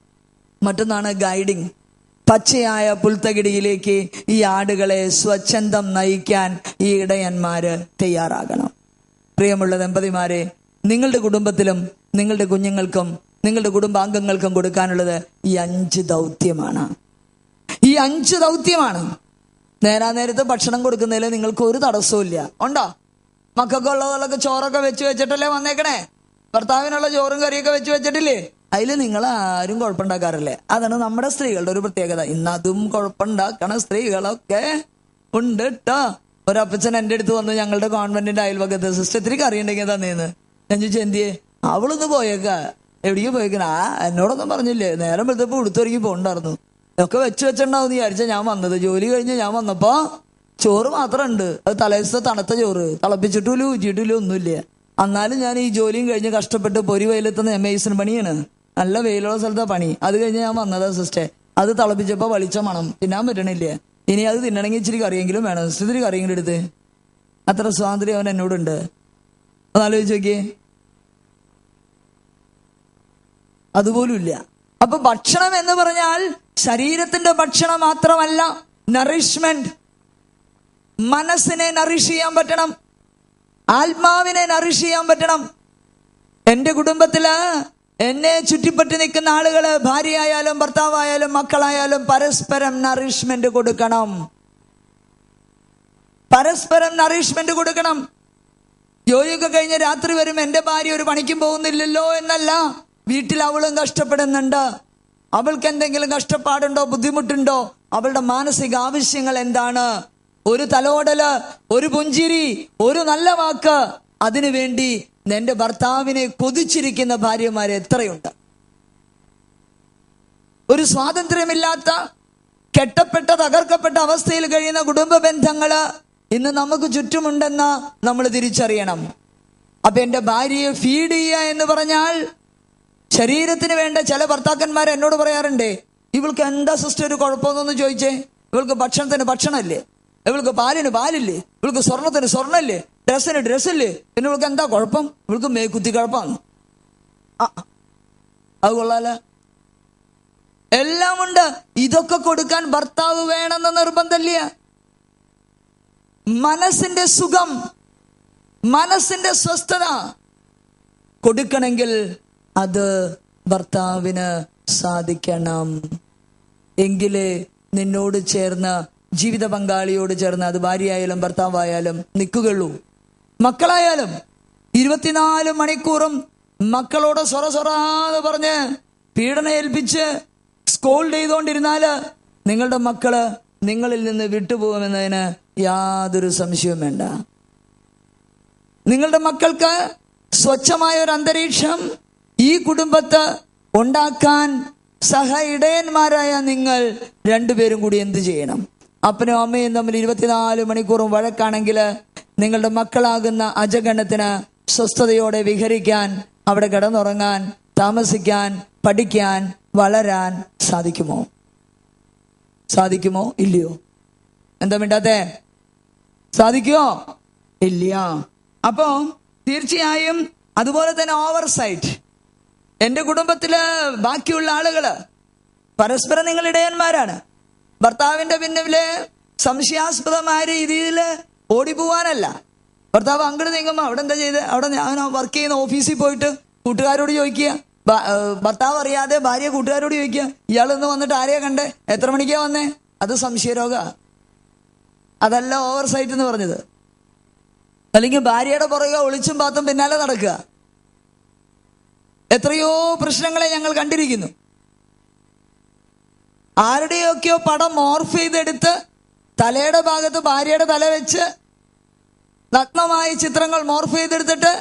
മറ്റൊന്നാണ് ഗൈഡിങ്. പച്ചയായ പുൽത്തകിടിയിലേക്ക് ഈ ആടുകളെ സ്വച്ഛന്തം നയിക്കാൻ ഈ ഇടയന്മാര് തയ്യാറാകണം. പ്രിയമുള്ള ദമ്പതിമാരെ, നിങ്ങളുടെ കുടുംബത്തിലും നിങ്ങളുടെ കുഞ്ഞുങ്ങൾക്കും നിങ്ങളുടെ കുടുംബാംഗങ്ങൾക്കും കൊടുക്കാനുള്ളത് ഈ 5 ദൗത്യമാണ്. ഈ 5 ദൗത്യമാണ്. നേരാനേരത്ത് ഭക്ഷണം കൊടുക്കുന്നതിൽ നിങ്ങൾക്ക് ഒരു തടസ്സവും ഇല്ല. ഉണ്ടോ? മക്കൾക്കുള്ളതൊക്കെ ചോറൊക്കെ വെച്ചിട്ടല്ലേ വന്നേക്കണേ. ഭർത്താവിനുള്ള ചോറും കറിയൊക്കെ വെച്ചിട്ടില്ലേ? അതിൽ നിങ്ങൾ ആരും കുഴപ്പമുണ്ടാക്കാറില്ലേ? അതാണ് നമ്മുടെ സ്ത്രീകളുടെ ഒരു പ്രത്യേകത. ഇന്നതും കുഴപ്പമുണ്ടാക്കണ സ്ത്രീകളൊക്കെ ഉണ്ട് കേട്ടോ. ഒരപ്പച്ചൻ എൻ്റെ അടുത്ത് വന്ന്, ഞങ്ങളുടെ കോൺവെന്റിന്റെ അയൽവകത്ത്, സിസ്റ്റർ ഇത്തിരി കറി ഉണ്ടെങ്കിൽ തന്നേന്ന്. ഞാൻ ചോദിച്ചു എന്തിയെ? അവളൊന്ന് പോയേക്ക. എവിടേക്ക് പോയേക്കണ? എന്നോടൊന്നും പറഞ്ഞില്ലേ, നേരം വെളുത്തപ്പോ ഉടുത്തൊരുക്കി പോകണ്ടായിരുന്നു. ഒക്കെ വെച്ചിട്ടുണ്ടാവും എന്ന് വിചാരിച്ചാ ഞാൻ വന്നത്. ജോലി കഴിഞ്ഞ് ഞാൻ വന്നപ്പോ ചോറ് മാത്രം ഉണ്ട്. അത് തലേദിവസത്തെ തണുത്ത ചോറ്, തിളപ്പിച്ചിട്ടില്ല, ഊറ്റിയിട്ടില്ല, ഒന്നുമില്ല. എന്നാലും ഞാൻ ഈ ജോലിയും കഴിഞ്ഞ് കഷ്ടപ്പെട്ട് പൊരി വെയിലെത്തുന്ന എംഎയ്സിന് പണിയാണ്. നല്ല വെയിലുള്ള സ്ഥലത്താ പണി. അത് കഴിഞ്ഞ് ഞാൻ വന്നതാ സിസ്റ്റർ. അത് തിളപ്പിച്ചപ്പോ വളിച്ച മണം, തിന്നാൻ പറ്റണില്ല. ഇനി അത് തിന്നണമെങ്കിൽ ഇച്ചിരി കറിയെങ്കിലും വേണം. സിസ്റ്റർ ഇത്തിരി കറിയെങ്കിലും എടുത്ത്. അത്ര സ്വാതന്ത്ര്യം അവൻ എന്നോടുണ്ട്. അതാലോചിച്ച് നോക്കിയേ. അതുപോലും ഇല്ല. അപ്പൊ ഭക്ഷണം എന്ന് പറഞ്ഞാൽ ശരീരത്തിന്റെ ഭക്ഷണം മാത്രമല്ല, നറിഷ്മെന്റ്. മനസ്സിനെ നറിഷ് ചെയ്യാൻ പറ്റണം, ആത്മാവിനെ നറിഷ് ചെയ്യാൻ പറ്റണം. എന്റെ കുടുംബത്തില് എന്നെ ചുറ്റിപ്പറ്റി നിൽക്കുന്ന ആളുകള്, ഭാര്യയായാലും ഭർത്താവായാലും മക്കളായാലും പരസ്പരം നറിഷ്മെന്റ് കൊടുക്കണം. പരസ്പരം നറിഷ്മെന്റ് കൊടുക്കണം. ജോലിയൊക്കെ കഴിഞ്ഞ് രാത്രി വരും, എൻ്റെ ഭാര്യ ഒരു പണിക്കും പോകുന്നില്ലല്ലോ എന്നല്ല, വീട്ടിൽ അവളും കഷ്ടപ്പെടുന്നുണ്ട്. അവൾക്ക് എന്തെങ്കിലും കഷ്ടപ്പാടുണ്ടോ, ബുദ്ധിമുട്ടുണ്ടോ? അവളുടെ മാനസിക ആവശ്യങ്ങൾ എന്താണ്? ഒരു തലോടല്, ഒരു പുഞ്ചിരി, ഒരു നല്ല വാക്ക്, അതിനുവേണ്ടി നിന്റെ ഭർത്താവിനെ കൊതിച്ചിരിക്കുന്ന ഭാര്യമാരെ എത്രയുണ്ട്? ഒരു സ്വാതന്ത്ര്യമില്ലാത്ത, കെട്ടപ്പെട്ട, തകർക്കപ്പെട്ട അവസ്ഥയിൽ കഴിയുന്ന കുടുംബ ബന്ധങ്ങള് ഇന്ന് നമുക്ക് ചുറ്റുമുണ്ടെന്ന് നമ്മൾ തിരിച്ചറിയണം. അപ്പൊ എന്റെ ഭാര്യയെ ഫീഡ് ചെയ്യുക എന്ന് പറഞ്ഞാൽ, ശരീരത്തിന് വേണ്ട ചില ഭർത്താക്കന്മാർ എന്നോട് പറയാറുണ്ട്, ഇവൾക്ക് എന്താ സിസ്റ്റർ ഒരു കുഴപ്പമൊന്നും ചോദിച്ചേ, ഇവൾക്ക് ഭക്ഷണത്തിന് ഭക്ഷണമില്ലേ, ഇവൾക്ക് പാലിന് പാലില്ലേ, ഇവൾക്ക് സ്വർണത്തിന് സ്വർണ്ണമില്ലേ, ഡ്രസ്സിന് ഡ്രസ്സില്ലേ, പിന്നെ ഇവൾക്ക് എന്താ കുഴപ്പം? ഇവൾക്ക് മേക്കുത്തി കുഴപ്പമാണ്. അത് കൊള്ളാല, എല്ലാം ഉണ്ട്. ഇതൊക്കെ കൊടുക്കാൻ ഭർത്താവ് വേണമെന്ന് നിർബന്ധമില്ല. മനസ്സിന്റെ സുഖം, മനസ്സിന്റെ സ്വസ്ഥത കൊടുക്കണമെങ്കിൽ അത് ഭർത്താവിന് സാധിക്കണം. എങ്കിലേ നിന്നോട് ചേർന്ന്, ജീവിത പങ്കാളിയോട് ചേർന്ന്, അത് ഭാര്യയായാലും ഭർത്താവായാലും നിൽക്കുകയുള്ളൂ. മക്കളായാലും 24 മണിക്കൂറും മക്കളോട് സൊറ പറഞ്ഞ് പീഡനം ഏൽപ്പിച്ച് സ്കോൾഡ് ചെയ്തുകൊണ്ടിരുന്നാല് നിങ്ങളുടെ മക്കള് നിങ്ങളിൽ നിന്ന് വിട്ടുപോകുമെന്നതിന് യാതൊരു സംശയവും വേണ്ട. നിങ്ങളുടെ മക്കൾക്ക് സ്വച്ഛമായ ഒരു അന്തരീക്ഷം ഈ കുടുംബത്ത് ഉണ്ടാക്കാൻ സഹ ഇടയന്മാരായ നിങ്ങൾ രണ്ടുപേരും കൂടി എന്ത് ചെയ്യണം? അപ്പനും അമ്മയും തമ്മിൽ 24 മണിക്കൂറും വഴക്കാണെങ്കിൽ നിങ്ങളുടെ മക്കളാകുന്ന അജഗണത്തിന് സ്വസ്ഥതയോടെ വിഹരിക്കാൻ, അവിടെ കിടന്നുറങ്ങാൻ, താമസിക്കാൻ, പഠിക്കാൻ, വളരാൻ സാധിക്കുമോ? സാധിക്കുമോ? ഇല്ലയോ? എന്താ മിണ്ടാത്തെ? സാധിക്കുമോ? ഇല്ല. അപ്പോ തീർച്ചയായും അതുപോലെ തന്നെ ഓവർ സൈറ്റ്. എന്റെ കുടുംബത്തില് ബാക്കിയുള്ള ആളുകള് പരസ്പരം നിങ്ങൾ ഇടയന്മാരാണ്. ഭർത്താവിന്റെ പിന്നില് സംശയാസ്പദമായ രീതിയിൽ ഓടിപ്പോവാനല്ല. ഭർത്താവ് അങ്ങോട്ട് നീങ്ങുമ്പോ അവിടെ എന്താ ചെയ്ത്, അവിടെ ഞാൻ വർക്ക് ചെയ്യുന്ന ഓഫീസിൽ പോയിട്ട് കൂട്ടുകാരോട് ചോദിക്കുക, ഭർത്താവ് അറിയാതെ ഭാര്യ കൂട്ടുകാരോട് ചോദിക്കുക, ഇയാളൊന്ന് വന്നിട്ട് ആരെയാ കണ്ടേ, എത്ര മണിക്കാ വന്നേ? അത് സംശയരോഗ. അതല്ല ഓവർ സൈറ്റ് എന്ന് പറഞ്ഞത്. അല്ലെങ്കിൽ ഭാര്യയുടെ പുറകെ ഒളിച്ചും പാത്തും പിന്നാലെ നടക്കുക. എത്രയോ പ്രശ്നങ്ങളെ ഞങ്ങൾ കണ്ടിരിക്കുന്നു. ആരുടെയൊക്കെയോ പടം മോർഫ് ചെയ്തെടുത്ത് തലയുടെ ഭാഗത്ത് ഭാര്യയുടെ തല വെച്ച് നഗ്നമായ ചിത്രങ്ങൾ മോർഫ് ചെയ്തെടുത്തിട്ട്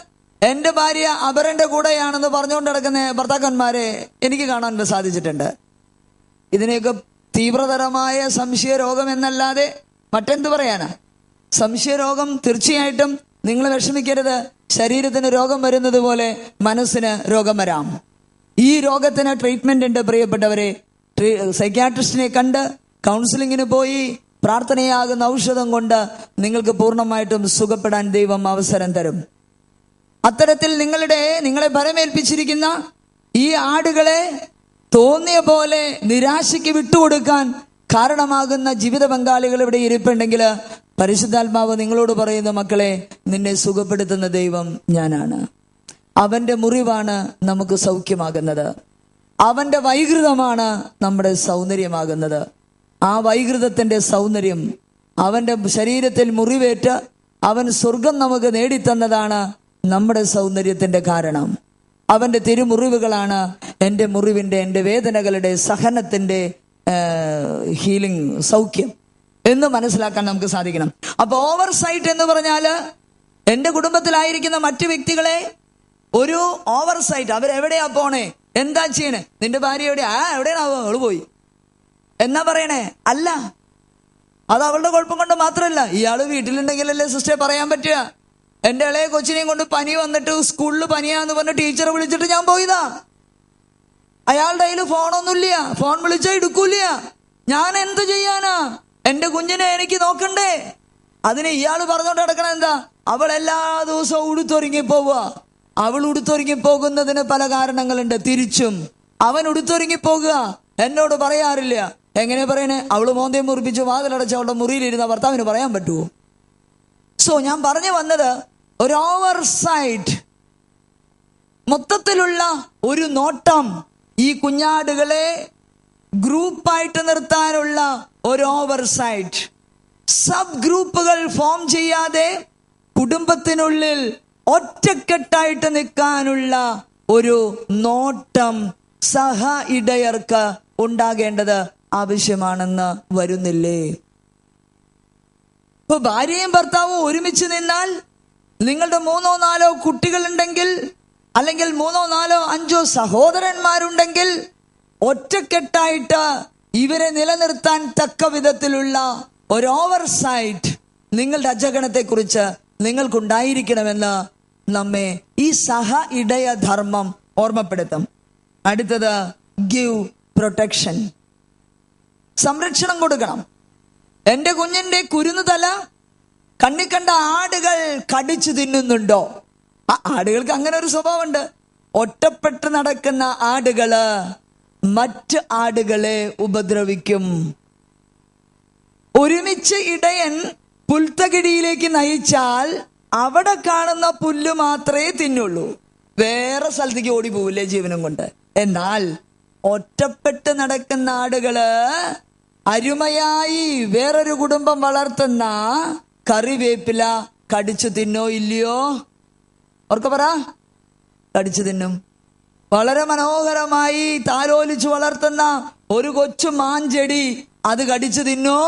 എന്റെ ഭാര്യ അപരന്റെ കൂടെയാണെന്ന് പറഞ്ഞുകൊണ്ട് നടക്കുന്ന ഭർത്താക്കന്മാരെ എനിക്ക് കാണാൻ സാധിച്ചിട്ടുണ്ട്. ഇതിനെയൊക്കെ തീവ്രതരമായ സംശയരോഗം എന്നല്ലാതെ മറ്റെന്ത് പറയാനാ? സംശയരോഗം തീർച്ചയായിട്ടും നിങ്ങൾ വിഷമിക്കരുത്. ശരീരത്തിന് രോഗം വരുന്നത് പോലെ മനസ്സിന് രോഗം വരാം. ഈ രോഗത്തിന് ട്രീറ്റ്മെന്റ് ഉണ്ട് പ്രിയപ്പെട്ടവരെ. സൈക്യാട്രിസ്റ്റിനെ കണ്ട് കൗൺസിലിങ്ങിന് പോയി പ്രാർത്ഥനയാകുന്ന ഔഷധം കൊണ്ട് നിങ്ങൾക്ക് പൂർണ്ണമായിട്ടും സുഖപ്പെടാൻ ദൈവം അവസരം തരും. അത്തരത്തിൽ നിങ്ങളെ ഭരമേൽപ്പിച്ചിരിക്കുന്ന ഈ ആടുകളെ തോന്നിയ പോലെ നിരാശയ്ക്ക് വിട്ടുകൊടുക്കാൻ കാരണമാകുന്ന ജീവിത പങ്കാളികൾ ഇവിടെ ഇരിപ്പുണ്ടെങ്കിൽ പരിശുദ്ധാത്മാവ് നിങ്ങളോട് പറയുന്ന, മക്കളെ, നിന്നെ സുഖപ്പെടുത്തുന്ന ദൈവം ഞാനാണ്. അവന്റെ മുറിവാണ് നമുക്ക് സൗഖ്യമാകുന്നത്. അവന്റെ വൈകൃതമാണ് നമ്മുടെ സൗന്ദര്യമാകുന്നത്. ആ വൈകൃതത്തിന്റെ സൗന്ദര്യം, അവന്റെ ശരീരത്തിൽ മുറിവേറ്റ് അവൻ സ്വർഗം നമുക്ക് നേടിത്തന്നതാണ് നമ്മുടെ സൗന്ദര്യത്തിന്റെ കാരണം. അവന്റെ തിരുമുറിവുകളാണ് എൻ്റെ മുറിവിന്റെ, എൻ്റെ വേദനകളുടെ, സഹനത്തിന്റെ ഹീലിംഗ്, സൗഖ്യം എന്ന് മനസ്സിലാക്കാൻ നമുക്ക് സാധിക്കണം. അപ്പൊ ഓവർ സൈറ്റ് എന്ന് പറഞ്ഞാല് എൻ്റെ കുടുംബത്തിലായിരിക്കുന്ന മറ്റു വ്യക്തികളെ ഒരു ഓവർ സൈറ്റ്, അവരെവിടെയാ പോണേ, എന്താ ചെയ്യണേ, നിന്റെ ഭാര്യ എവിടെയാ, എവിടെയാണാവോ അവള് പോയി എന്നാ പറയണേ? അല്ല, അത് അവളുടെ കുഴപ്പം കൊണ്ട് മാത്രമല്ല. ഇയാള് വീട്ടിലുണ്ടെങ്കിലല്ലേ സിസ്റ്ററെ പറയാൻ പറ്റുക. എന്റെ ഇളയ കൊച്ചിനെയും കൊണ്ട് പനി വന്നിട്ട് സ്കൂളിൽ പനിയാന്ന് പറഞ്ഞ ടീച്ചറെ വിളിച്ചിട്ട് ഞാൻ പോയതാ. അയാളുടെ കയ്യിൽ ഫോണൊന്നുമില്ല, ഫോൺ വിളിച്ചാൽ എടുക്കൂല. ഞാൻ എന്ത് ചെയ്യാനാ? എന്റെ കുഞ്ഞിനെ എനിക്ക് നോക്കണ്ടേ? അതിന് ഇയാള് പറഞ്ഞോണ്ട് നടക്കണ എന്താ? അവൾ എല്ലാ ദിവസവും ഉടുത്തൊരുങ്ങി പോവുക. അവൾ ഉടുത്തൊരുങ്ങി പോകുന്നതിന് പല കാരണങ്ങളുണ്ട്. തിരിച്ചും അവൻ ഉടുത്തൊരുങ്ങി പോകുക. എന്നോട് പറയാറില്ല. എങ്ങനെ പറയണേ? അവള് മോന്തയും മുറിപ്പിച്ച് വാതിലടച്ച് അവളുടെ മുറിയിലിരുന്ന ഭർത്താവിന് പറയാൻ പറ്റുമോ? സോ ഞാൻ പറഞ്ഞു വന്നത്, ഒരു ഓവർ സൈറ്റ്, മൊത്തത്തിലുള്ള ഒരു നോട്ടം, ഈ കുഞ്ഞാടുകളെ ഗ്രൂപ്പായിട്ട് നിർത്താനുള്ള ഒരു ഓവർ സൈറ്റ്. സബ് ഗ്രൂപ്പുകൾ ഫോം ചെയ്യാതെ കുടുംബത്തിനുള്ളിൽ ഒറ്റക്കെട്ടായിട്ട് നിൽക്കാനുള്ള ഒരു നോട്ടം സഹ ഇടയർക്ക് ഉണ്ടാകേണ്ടത് ആവശ്യമാണെന്ന് വരുന്നില്ലേ? ഇപ്പൊ ഭാര്യയും ഭർത്താവും ഒരുമിച്ച് നിന്നാൽ, നിങ്ങളുടെ 3-4 കുട്ടികളുണ്ടെങ്കിൽ, അല്ലെങ്കിൽ 3-4-5 സഹോദരന്മാരുണ്ടെങ്കിൽ, ഒറ്റക്കെട്ടായിട്ട് ഇവരെ നിലനിർത്താൻ തക്ക വിധത്തിലുള്ള ഒരു ഓവർസൈറ്റ് നിങ്ങളുടെ അജഗണത്തെക്കുറിച്ച് നിങ്ങൾക്കുണ്ടായിരിക്കണമെന്ന് നമ്മെ ഈ സഹ ഇടയ ധർമ്മം ഓർമ്മപ്പെടുത്തും. അടുത്തത് ഗിവ് പ്രൊട്ടക്ഷൻ. സംരക്ഷണം കൊടുക്കണം. എന്റെ കുഞ്ഞിന്റെ കുരുന്നുതല കണ്ണിക്കണ്ട ആടുകൾ കടിച്ചു തിന്നുന്നുണ്ടോ? ആ ആടുകൾക്ക് അങ്ങനെ ഒരു സ്വഭാവമുണ്ട്. ഒറ്റപ്പെട്ട് നടക്കുന്ന ആടുകള് മറ്റ് ആടുകളെ ഉപദ്രവിക്കും. ഒരുമിച്ച് ഇടയൻ പുൽത്തകിടിയിലേക്ക് നയിച്ചാൽ അവിടെ കാണുന്ന പുല്ല് മാത്രമേ തിന്നുള്ളൂ, വേറെ സ്ഥലത്തേക്ക് ഓടി പോവില്ലേ ജീവനും കൊണ്ട്. എന്നാൽ ഒറ്റപ്പെട്ട് നടക്കുന്ന ആടുകള് അരുമയായി വേറൊരു കുടുംബം വളർത്തുന്ന കറിവേപ്പില കടിച്ചു തിന്നോ ഇല്ലയോ? ഓർക്ക പറ, കടിച്ചു തിന്നും. വളരെ മനോഹരമായി താലോലിച്ചു വളർത്തുന്ന ഒരു കൊച്ചു മാഞ്ചെടി അത് കടിച്ചു തിന്നോ?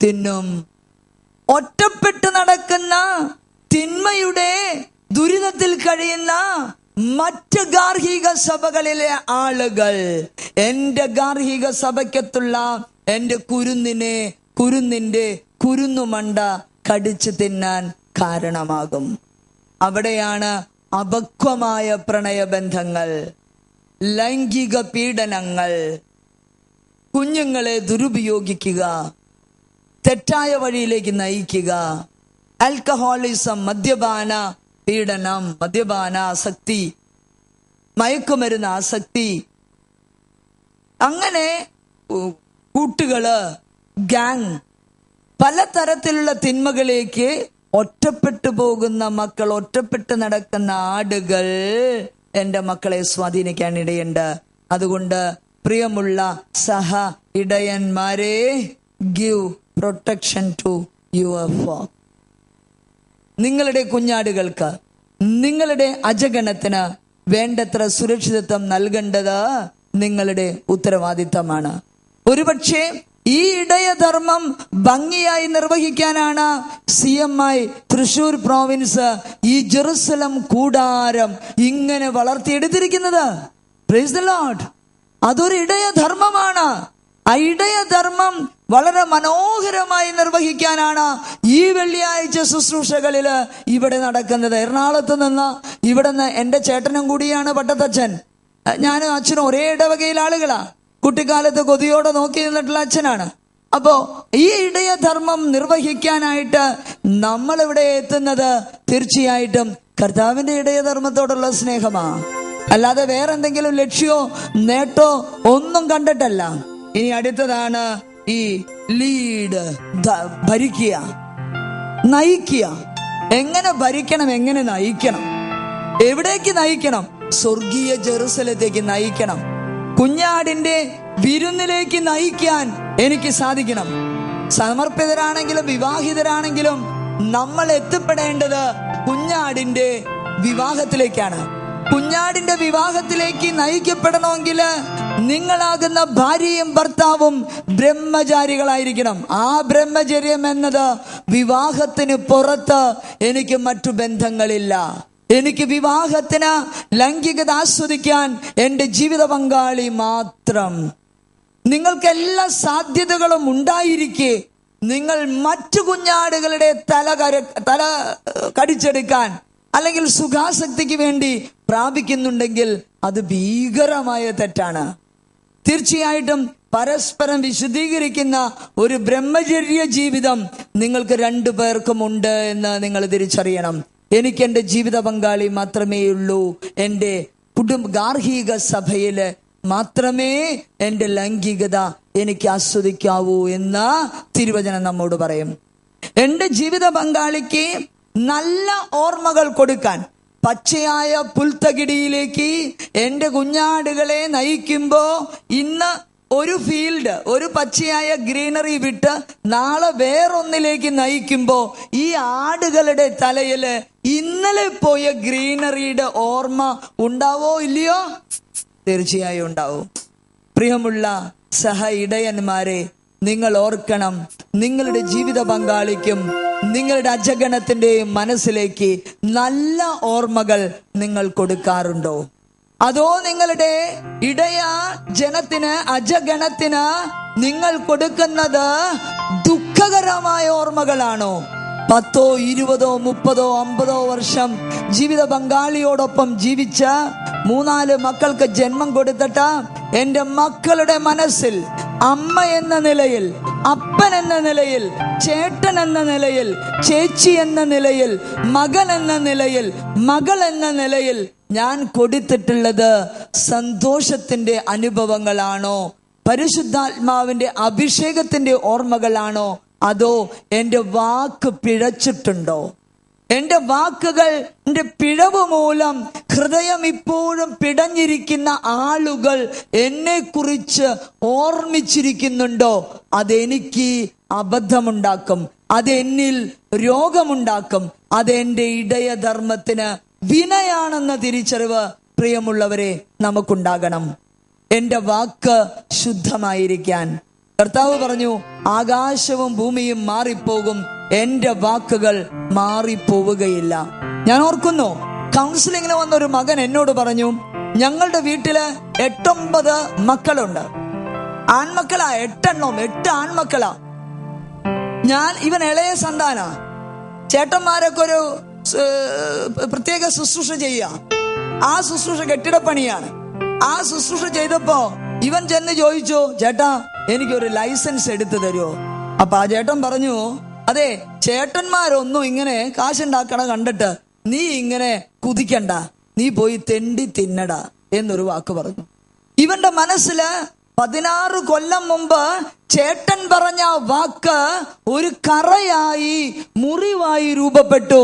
തിന്നും. ഒറ്റപ്പെട്ട് നടക്കുന്ന തിന്മയുടെ ദുരിതത്തിൽ കഴിയുന്ന മറ്റ് ഗാർഹിക സഭകളിലെ ആളുകൾ എന്റെ ഗാർഹിക സഭയ്ക്കത്തുള്ള എന്റെ കുരുന്നിന്റെ കുരുന്നുമണ്ട കടിച്ചു തിന്നാൻ കാരണമാകും. അവിടെയാണ് അപക്വമായ പ്രണയബന്ധങ്ങൾ, ലൈംഗിക പീഡനങ്ങൾ, കുഞ്ഞുങ്ങളെ ദുരുപയോഗിക്കുക, തെറ്റായ വഴിയിലേക്ക് നയിക്കുക, ആൽക്കഹോളിസം, മദ്യപാന പീഡനം, മദ്യപാന ആസക്തി, മയക്കുമരുന്ന് ആസക്തി, അങ്ങനെ കൂട്ടുകള്, ഗാങ്, പലതരത്തിലുള്ള തിന്മകളിലേക്ക് ഒറ്റപ്പെട്ടു പോകുന്ന മക്കൾ, ഒറ്റപ്പെട്ട് നടക്കുന്ന ആടുകൾ എൻ്റെ മക്കളെ സ്വാധീനിക്കാൻ ഇടയുണ്ട്. അതുകൊണ്ട് പ്രിയമുള്ള സഹ ഇടയന്മാരെ, give protection to your flock. നിങ്ങളുടെ കുഞ്ഞാടുകൾക്ക്, നിങ്ങളുടെ അജഗണത്തിന് വേണ്ടത്ര സുരക്ഷിതത്വം നൽകേണ്ടത് നിങ്ങളുടെ ഉത്തരവാദിത്തമാണ്. ഒരുപക്ഷെ ഈ ഇടയധർമ്മം ഭംഗിയായി നിർവഹിക്കാനാണ് CMI തൃശൂർ പ്രോവിൻസ് ഈ ജെറുസലം കൂടാരം ഇങ്ങനെ വളർത്തിയെടുത്തിരിക്കുന്നത്. Price the Lord. അതൊരു ഇടയധർമ്മമാണ്. ആ ഇടയധർമ്മം വളരെ മനോഹരമായി നിർവഹിക്കാനാണ് ഈ വെള്ളിയാഴ്ച ശുശ്രൂഷകളില് ഇവിടെ നടക്കുന്നത്. എറണാകുളത്ത് നിന്ന് ഇവിടുന്ന് എൻ്റെ ചേട്ടനും കൂടിയാണ് പട്ടത്തച്ഛൻ. ഞാനും അച്ഛനും ഒരേ ഇടവകയിൽ ആളുകളാ. കുട്ടിക്കാലത്ത് കൊതിയോടെ നോക്കി നിന്നിട്ടുള്ള അച്ഛനാണ്. അപ്പോ ഈ ഇടയധർമ്മം നിർവഹിക്കാനായിട്ട് നമ്മൾ ഇവിടെ എത്തുന്നത് തീർച്ചയായിട്ടും കർത്താവിന്റെ ഇടയധർമ്മത്തോടുള്ള സ്നേഹമാ, അല്ലാതെ വേറെന്തെങ്കിലും ലക്ഷ്യമോ നേട്ടോ ഒന്നും കണ്ടിട്ടല്ല. ഇനി അടുത്തതാണ് ഈ ലീഡ്, ഭരിക്കുക, നയിക്കുക. എങ്ങനെ ഭരിക്കണം, എങ്ങനെ നയിക്കണം, എവിടേക്ക് നയിക്കണം? സ്വർഗീയ ജെറുസലത്തേക്ക് നയിക്കണം. കുഞ്ഞാടിന്റെ വിരുന്നിലേക്ക് നയിക്കാൻ എനിക്ക് സാധിക്കണം. സമർപ്പിതരാണെങ്കിലും വിവാഹിതരാണെങ്കിലും നമ്മൾ എത്തിപ്പെടേണ്ടത് കുഞ്ഞാടിന്റെ വിവാഹത്തിലേക്കാണ്. കുഞ്ഞാടിന്റെ വിവാഹത്തിലേക്ക് നയിക്കപ്പെടണമെങ്കിൽ നിങ്ങളാകുന്ന ഭാര്യയും ഭർത്താവും ബ്രഹ്മചാരികളായിരിക്കണം. ആ ബ്രഹ്മചര്യം എന്നത് വിവാഹത്തിന് പുറത്ത് എനിക്ക് മറ്റു ബന്ധങ്ങളില്ല. എനിക്ക് വിവാഹത്തിന് ലൈംഗികത ആസ്വദിക്കാൻ എൻ്റെ ജീവിത പങ്കാളി മാത്രം. നിങ്ങൾക്ക് എല്ലാ സാധ്യതകളും ഉണ്ടായിരിക്കെ നിങ്ങൾ മറ്റു കുഞ്ഞാടുകളുടെ തല കടിച്ചെടുക്കാൻ അല്ലെങ്കിൽ സുഖാസക്തിക്ക് വേണ്ടി പ്രാപിക്കുന്നുണ്ടെങ്കിൽ അത് ഭീകരമായ തെറ്റാണ്. തീർച്ചയായിട്ടും പരസ്പരം വിശദീകരിക്കുന്ന ഒരു ബ്രഹ്മചര്യ ജീവിതം നിങ്ങൾക്ക് 2 പേർക്കും ഉണ്ട് എന്ന് നിങ്ങൾ തിരിച്ചറിയണം. എനിക്ക് എൻ്റെ ജീവിത പങ്കാളി മാത്രമേ ഉള്ളൂ. എൻ്റെ ഗാർഹിക സഭയില് മാത്രമേ എൻ്റെ ലൈംഗികത എനിക്ക് ആസ്വദിക്കാവൂ എന്ന് തിരുവചനം നമ്മോട് പറയും. എൻ്റെ ജീവിത പങ്കാളിക്ക് നല്ല ഓർമ്മകൾ കൊടുക്കാൻ പച്ചയായ പുൽത്തകിടിയിലേക്ക് എൻ്റെ കുഞ്ഞാടുകളെ നയിക്കുമ്പോ ഇന്ന് ഒരു ഫീൽഡ്, ഒരു പച്ചയായ ഗ്രീനറി വിട്ട് നാളെ വേറൊന്നിലേക്ക് നയിക്കുമ്പോ ഈ ആടുകളുടെ തലയില് ഇന്നലെ പോയ ഗ്രീനറിയുടെ ഓർമ്മ ഉണ്ടാവോ ഇല്ലയോ? തീർച്ചയായും ഉണ്ടാവും. പ്രിയമുള്ള സഹ ഇടയന്മാരെ, നിങ്ങൾ ഓർക്കണം, നിങ്ങളുടെ ജീവിത പങ്കാളിക്കും നിങ്ങളുടെ അജഗണത്തിന്റെയും മനസ്സിലേക്ക് നല്ല ഓർമ്മകൾ നിങ്ങൾ കൊടുക്കാറുണ്ടോ? അതോ നിങ്ങളുടെ ഇടയ ജനത്തിന്, അജഗണത്തിന് നിങ്ങൾ കൊടുക്കുന്നത് ദുഃഖകരമായ ഓർമ്മകളാണോ? 10, 20, 30, 50 വർഷം ജീവിത പങ്കാളിയോടൊപ്പം ജീവിച്ച 3-4 മക്കൾക്ക് ജന്മം കൊടുത്തിട്ട് എൻ്റെ മക്കളുടെ മനസ്സിൽ അമ്മ എന്ന നിലയിൽ, അപ്പൻ എന്ന നിലയിൽ, ചേട്ടൻ എന്ന നിലയിൽ, ചേച്ചി എന്ന നിലയിൽ, മകൻ എന്ന നിലയിൽ, മകൾ എന്ന നിലയിൽ ഞാൻ കൊടുത്തിട്ടുള്ളത് സന്തോഷത്തിന്റെ അനുഭവങ്ങളാണോ? പരിശുദ്ധാത്മാവിന്റെ അഭിഷേകത്തിന്റെ ഓർമ്മകളാണോ? അതോ എൻ്റെ വാക്ക് പിഴച്ചിട്ടുണ്ടോ? എൻ്റെ വാക്കുകളുടെ പിഴവ് മൂലം ഹൃദയം ഇപ്പോഴും പിടഞ്ഞിരിക്കുന്ന ആളുകൾ എന്നെ കുറിച്ച് ഓർമ്മിച്ചിരിക്കുന്നുണ്ടോ? അതെനിക്ക് അബദ്ധമുണ്ടാക്കും, അതെന്നിൽ രോഗമുണ്ടാക്കും, അതെന്റെ ഇടയധർമ്മത്തിന് വിനയാണെന്ന തിരിച്ചറിവ് പ്രിയമുള്ളവരെ നമുക്കുണ്ടാകണം. എൻ്റെ വാക്ക് ശുദ്ധമായിരിക്കാൻ കർത്താവ് പറഞ്ഞു, ആകാശവും ഭൂമിയും മാറിപ്പോകും, എൻ്റെ വാക്കുകൾ മാറിപ്പോവുകയില്ല. ഞാൻ ഓർക്കുന്നു, കൗൺസിലിങ്ങിന് വന്നൊരു മകൻ എന്നോട് പറഞ്ഞു, ഞങ്ങളുടെ വീട്ടില് 8-9 മക്കളുണ്ട്, ആൺമക്കളാ, 8 ആൺമക്കളാ. ഇവൻ ഇളയ സന്താന. ചേട്ടന്മാരൊക്കെ ഒരു പ്രത്യേക ശുശ്രൂഷ ചെയ്യുക. ആ ശുശ്രൂഷ കെട്ടിടപ്പണിയാണ്. ആ ശുശ്രൂഷ ചെയ്തപ്പോ ഇവൻ ചെന്ന് ചോദിച്ചു, ചേട്ടാ എനിക്കൊരു ലൈസൻസ് എടുത്തു തരുമോ? അപ്പൊ ആ ചേട്ടൻ പറഞ്ഞു, അതെ, ചേട്ടന്മാരൊന്നും ഇങ്ങനെ കാശുണ്ടാക്കണ കണ്ടിട്ട് നീ ഇങ്ങനെ കുതിക്കണ്ട, നീ പോയി തെണ്ടി തിന്നട എന്നൊരു വാക്ക് പറഞ്ഞു. ഇവന്റെ മനസ്സില് 16 കൊല്ലം മുമ്പ് ചേട്ടൻ പറഞ്ഞ വാക്ക് ഒരു കറയായി, മുറിവായി രൂപപ്പെട്ടു.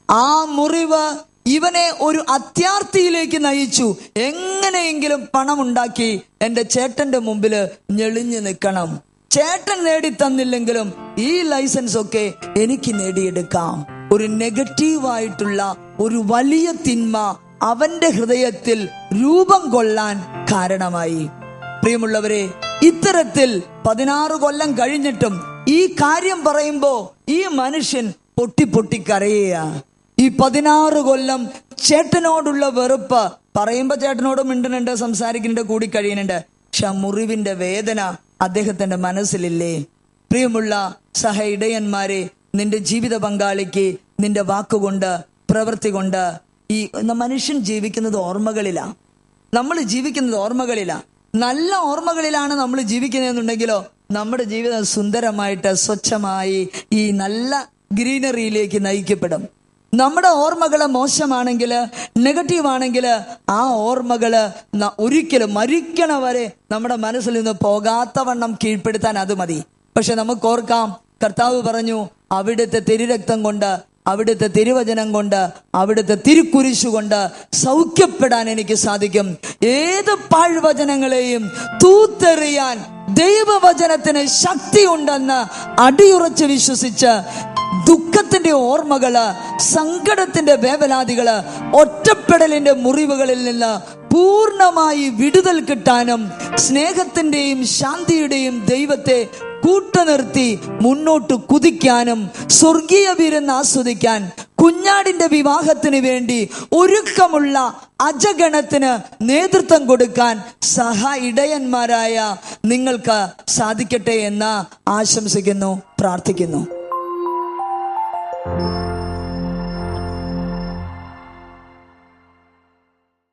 ആ മുറിവ് ഇവനെ ഒരു അത്യാർത്തിയിലേക്ക് നയിച്ചു. എങ്ങനെയെങ്കിലും പണം ഉണ്ടാക്കി എൻ്റെ ചേട്ടന്റെ മുമ്പിൽ ഞെളിഞ്ഞു നിൽക്കണം. ചേട്ടൻ നേടിത്തന്നില്ലെങ്കിലും ഈ ലൈസൻസ് ഒക്കെ എനിക്ക് നേടിയെടുക്കാം. ഒരു നെഗറ്റീവായിട്ടുള്ള ഒരു വലിയ തിന്മ അവന്റെ ഹൃദയത്തിൽ രൂപം കൊള്ളാൻ കാരണമായി. പ്രിയമുള്ളവരെ, ഇത്തരത്തിൽ 16 കൊല്ലം കഴിഞ്ഞിട്ടും ഈ കാര്യം പറയുമ്പോ ഈ മനുഷ്യൻ പൊട്ടി കരയുക. ഈ 16 കൊല്ലം ചേട്ടനോടുള്ള വെറുപ്പ് പറയുമ്പോ ചേട്ടനോട് മിണ്ടുന്നുണ്ട്, സംസാരിക്കുന്നുണ്ട്, കൂടി കഴിയുന്നുണ്ട്. പക്ഷെ ആ മുറിവിന്റെ വേദന അദ്ദേഹത്തിന്റെ മനസ്സിലില്ലേ? പ്രിയമുള്ള സഹ ഇടയന്മാരെ, നിന്റെ ജീവിത പങ്കാളിക്ക് നിന്റെ വാക്കുകൊണ്ട്, പ്രവൃത്തി കൊണ്ട്, ഈ മനുഷ്യൻ ജീവിക്കുന്നത് ഓർമ്മകളിലാ. നമ്മൾ ജീവിക്കുന്നത് ഓർമ്മകളിലാ. നല്ല ഓർമ്മകളിലാണ് നമ്മൾ ജീവിക്കുന്നതെന്നുണ്ടെങ്കിലോ നമ്മുടെ ജീവിതം സുന്ദരമായിട്ട്, സ്വച്ഛമായി ഈ നല്ല ഗ്രീനറിയിലേക്ക് നയിക്കപ്പെടും. നമ്മുടെ ഓർമ്മകള് മോശമാണെങ്കിൽ, നെഗറ്റീവ് ആണെങ്കിൽ, ആ ഓർമ്മകള് ഒരിക്കലും മരിക്കണ വരെ നമ്മുടെ മനസ്സിൽ നിന്ന് പോകാത്തവണ്ണം കീഴ്പ്പെടുത്താൻ അത് മതി. പക്ഷെ നമുക്ക് ഓർക്കാം, കർത്താവ് പറഞ്ഞു, അവിടുത്തെ തിരുരക്തം കൊണ്ട്, അവിടുത്തെ തിരുവചനം കൊണ്ട്, അവിടുത്തെ തിരുക്കുരിശു കൊണ്ട് സൗഖ്യപ്പെടാൻ എനിക്ക് സാധിക്കും. ഏത് പാഴ്വചനങ്ങളെയും തൂത്തെറിയാൻ ദൈവവചനത്തിന് ശക്തിയുണ്ടെന്ന് അടിയുറച്ച് വിശ്വസിച്ച് ദുഃഖത്തിന്റെ ഓർമ്മകള്, സങ്കടത്തിന്റെ വേവലാതികള്, ഒറ്റപ്പെടലിന്റെ മുറിവുകളിൽ നിന്ന് പൂർണ്ണമായി വിടുതൽ കിട്ടാനും സ്നേഹത്തിന്റെയും ശാന്തിയുടെയും ദൈവത്തെ കൂട്ടുനിർത്തി മുന്നോട്ട് കുതിക്കാനും സ്വർഗീയ വിരുന്ന് ആസ്വദിക്കാൻ കുഞ്ഞാടിന്റെ വിവാഹത്തിന് വേണ്ടി ഒരുക്കമുള്ള അജഗണത്തിന് നേതൃത്വം കൊടുക്കാൻ സഹ ഇടയന്മാരായ നിങ്ങൾക്ക് സാധിക്കട്ടെ എന്ന് ആശംസിക്കുന്നു, പ്രാർത്ഥിക്കുന്നു.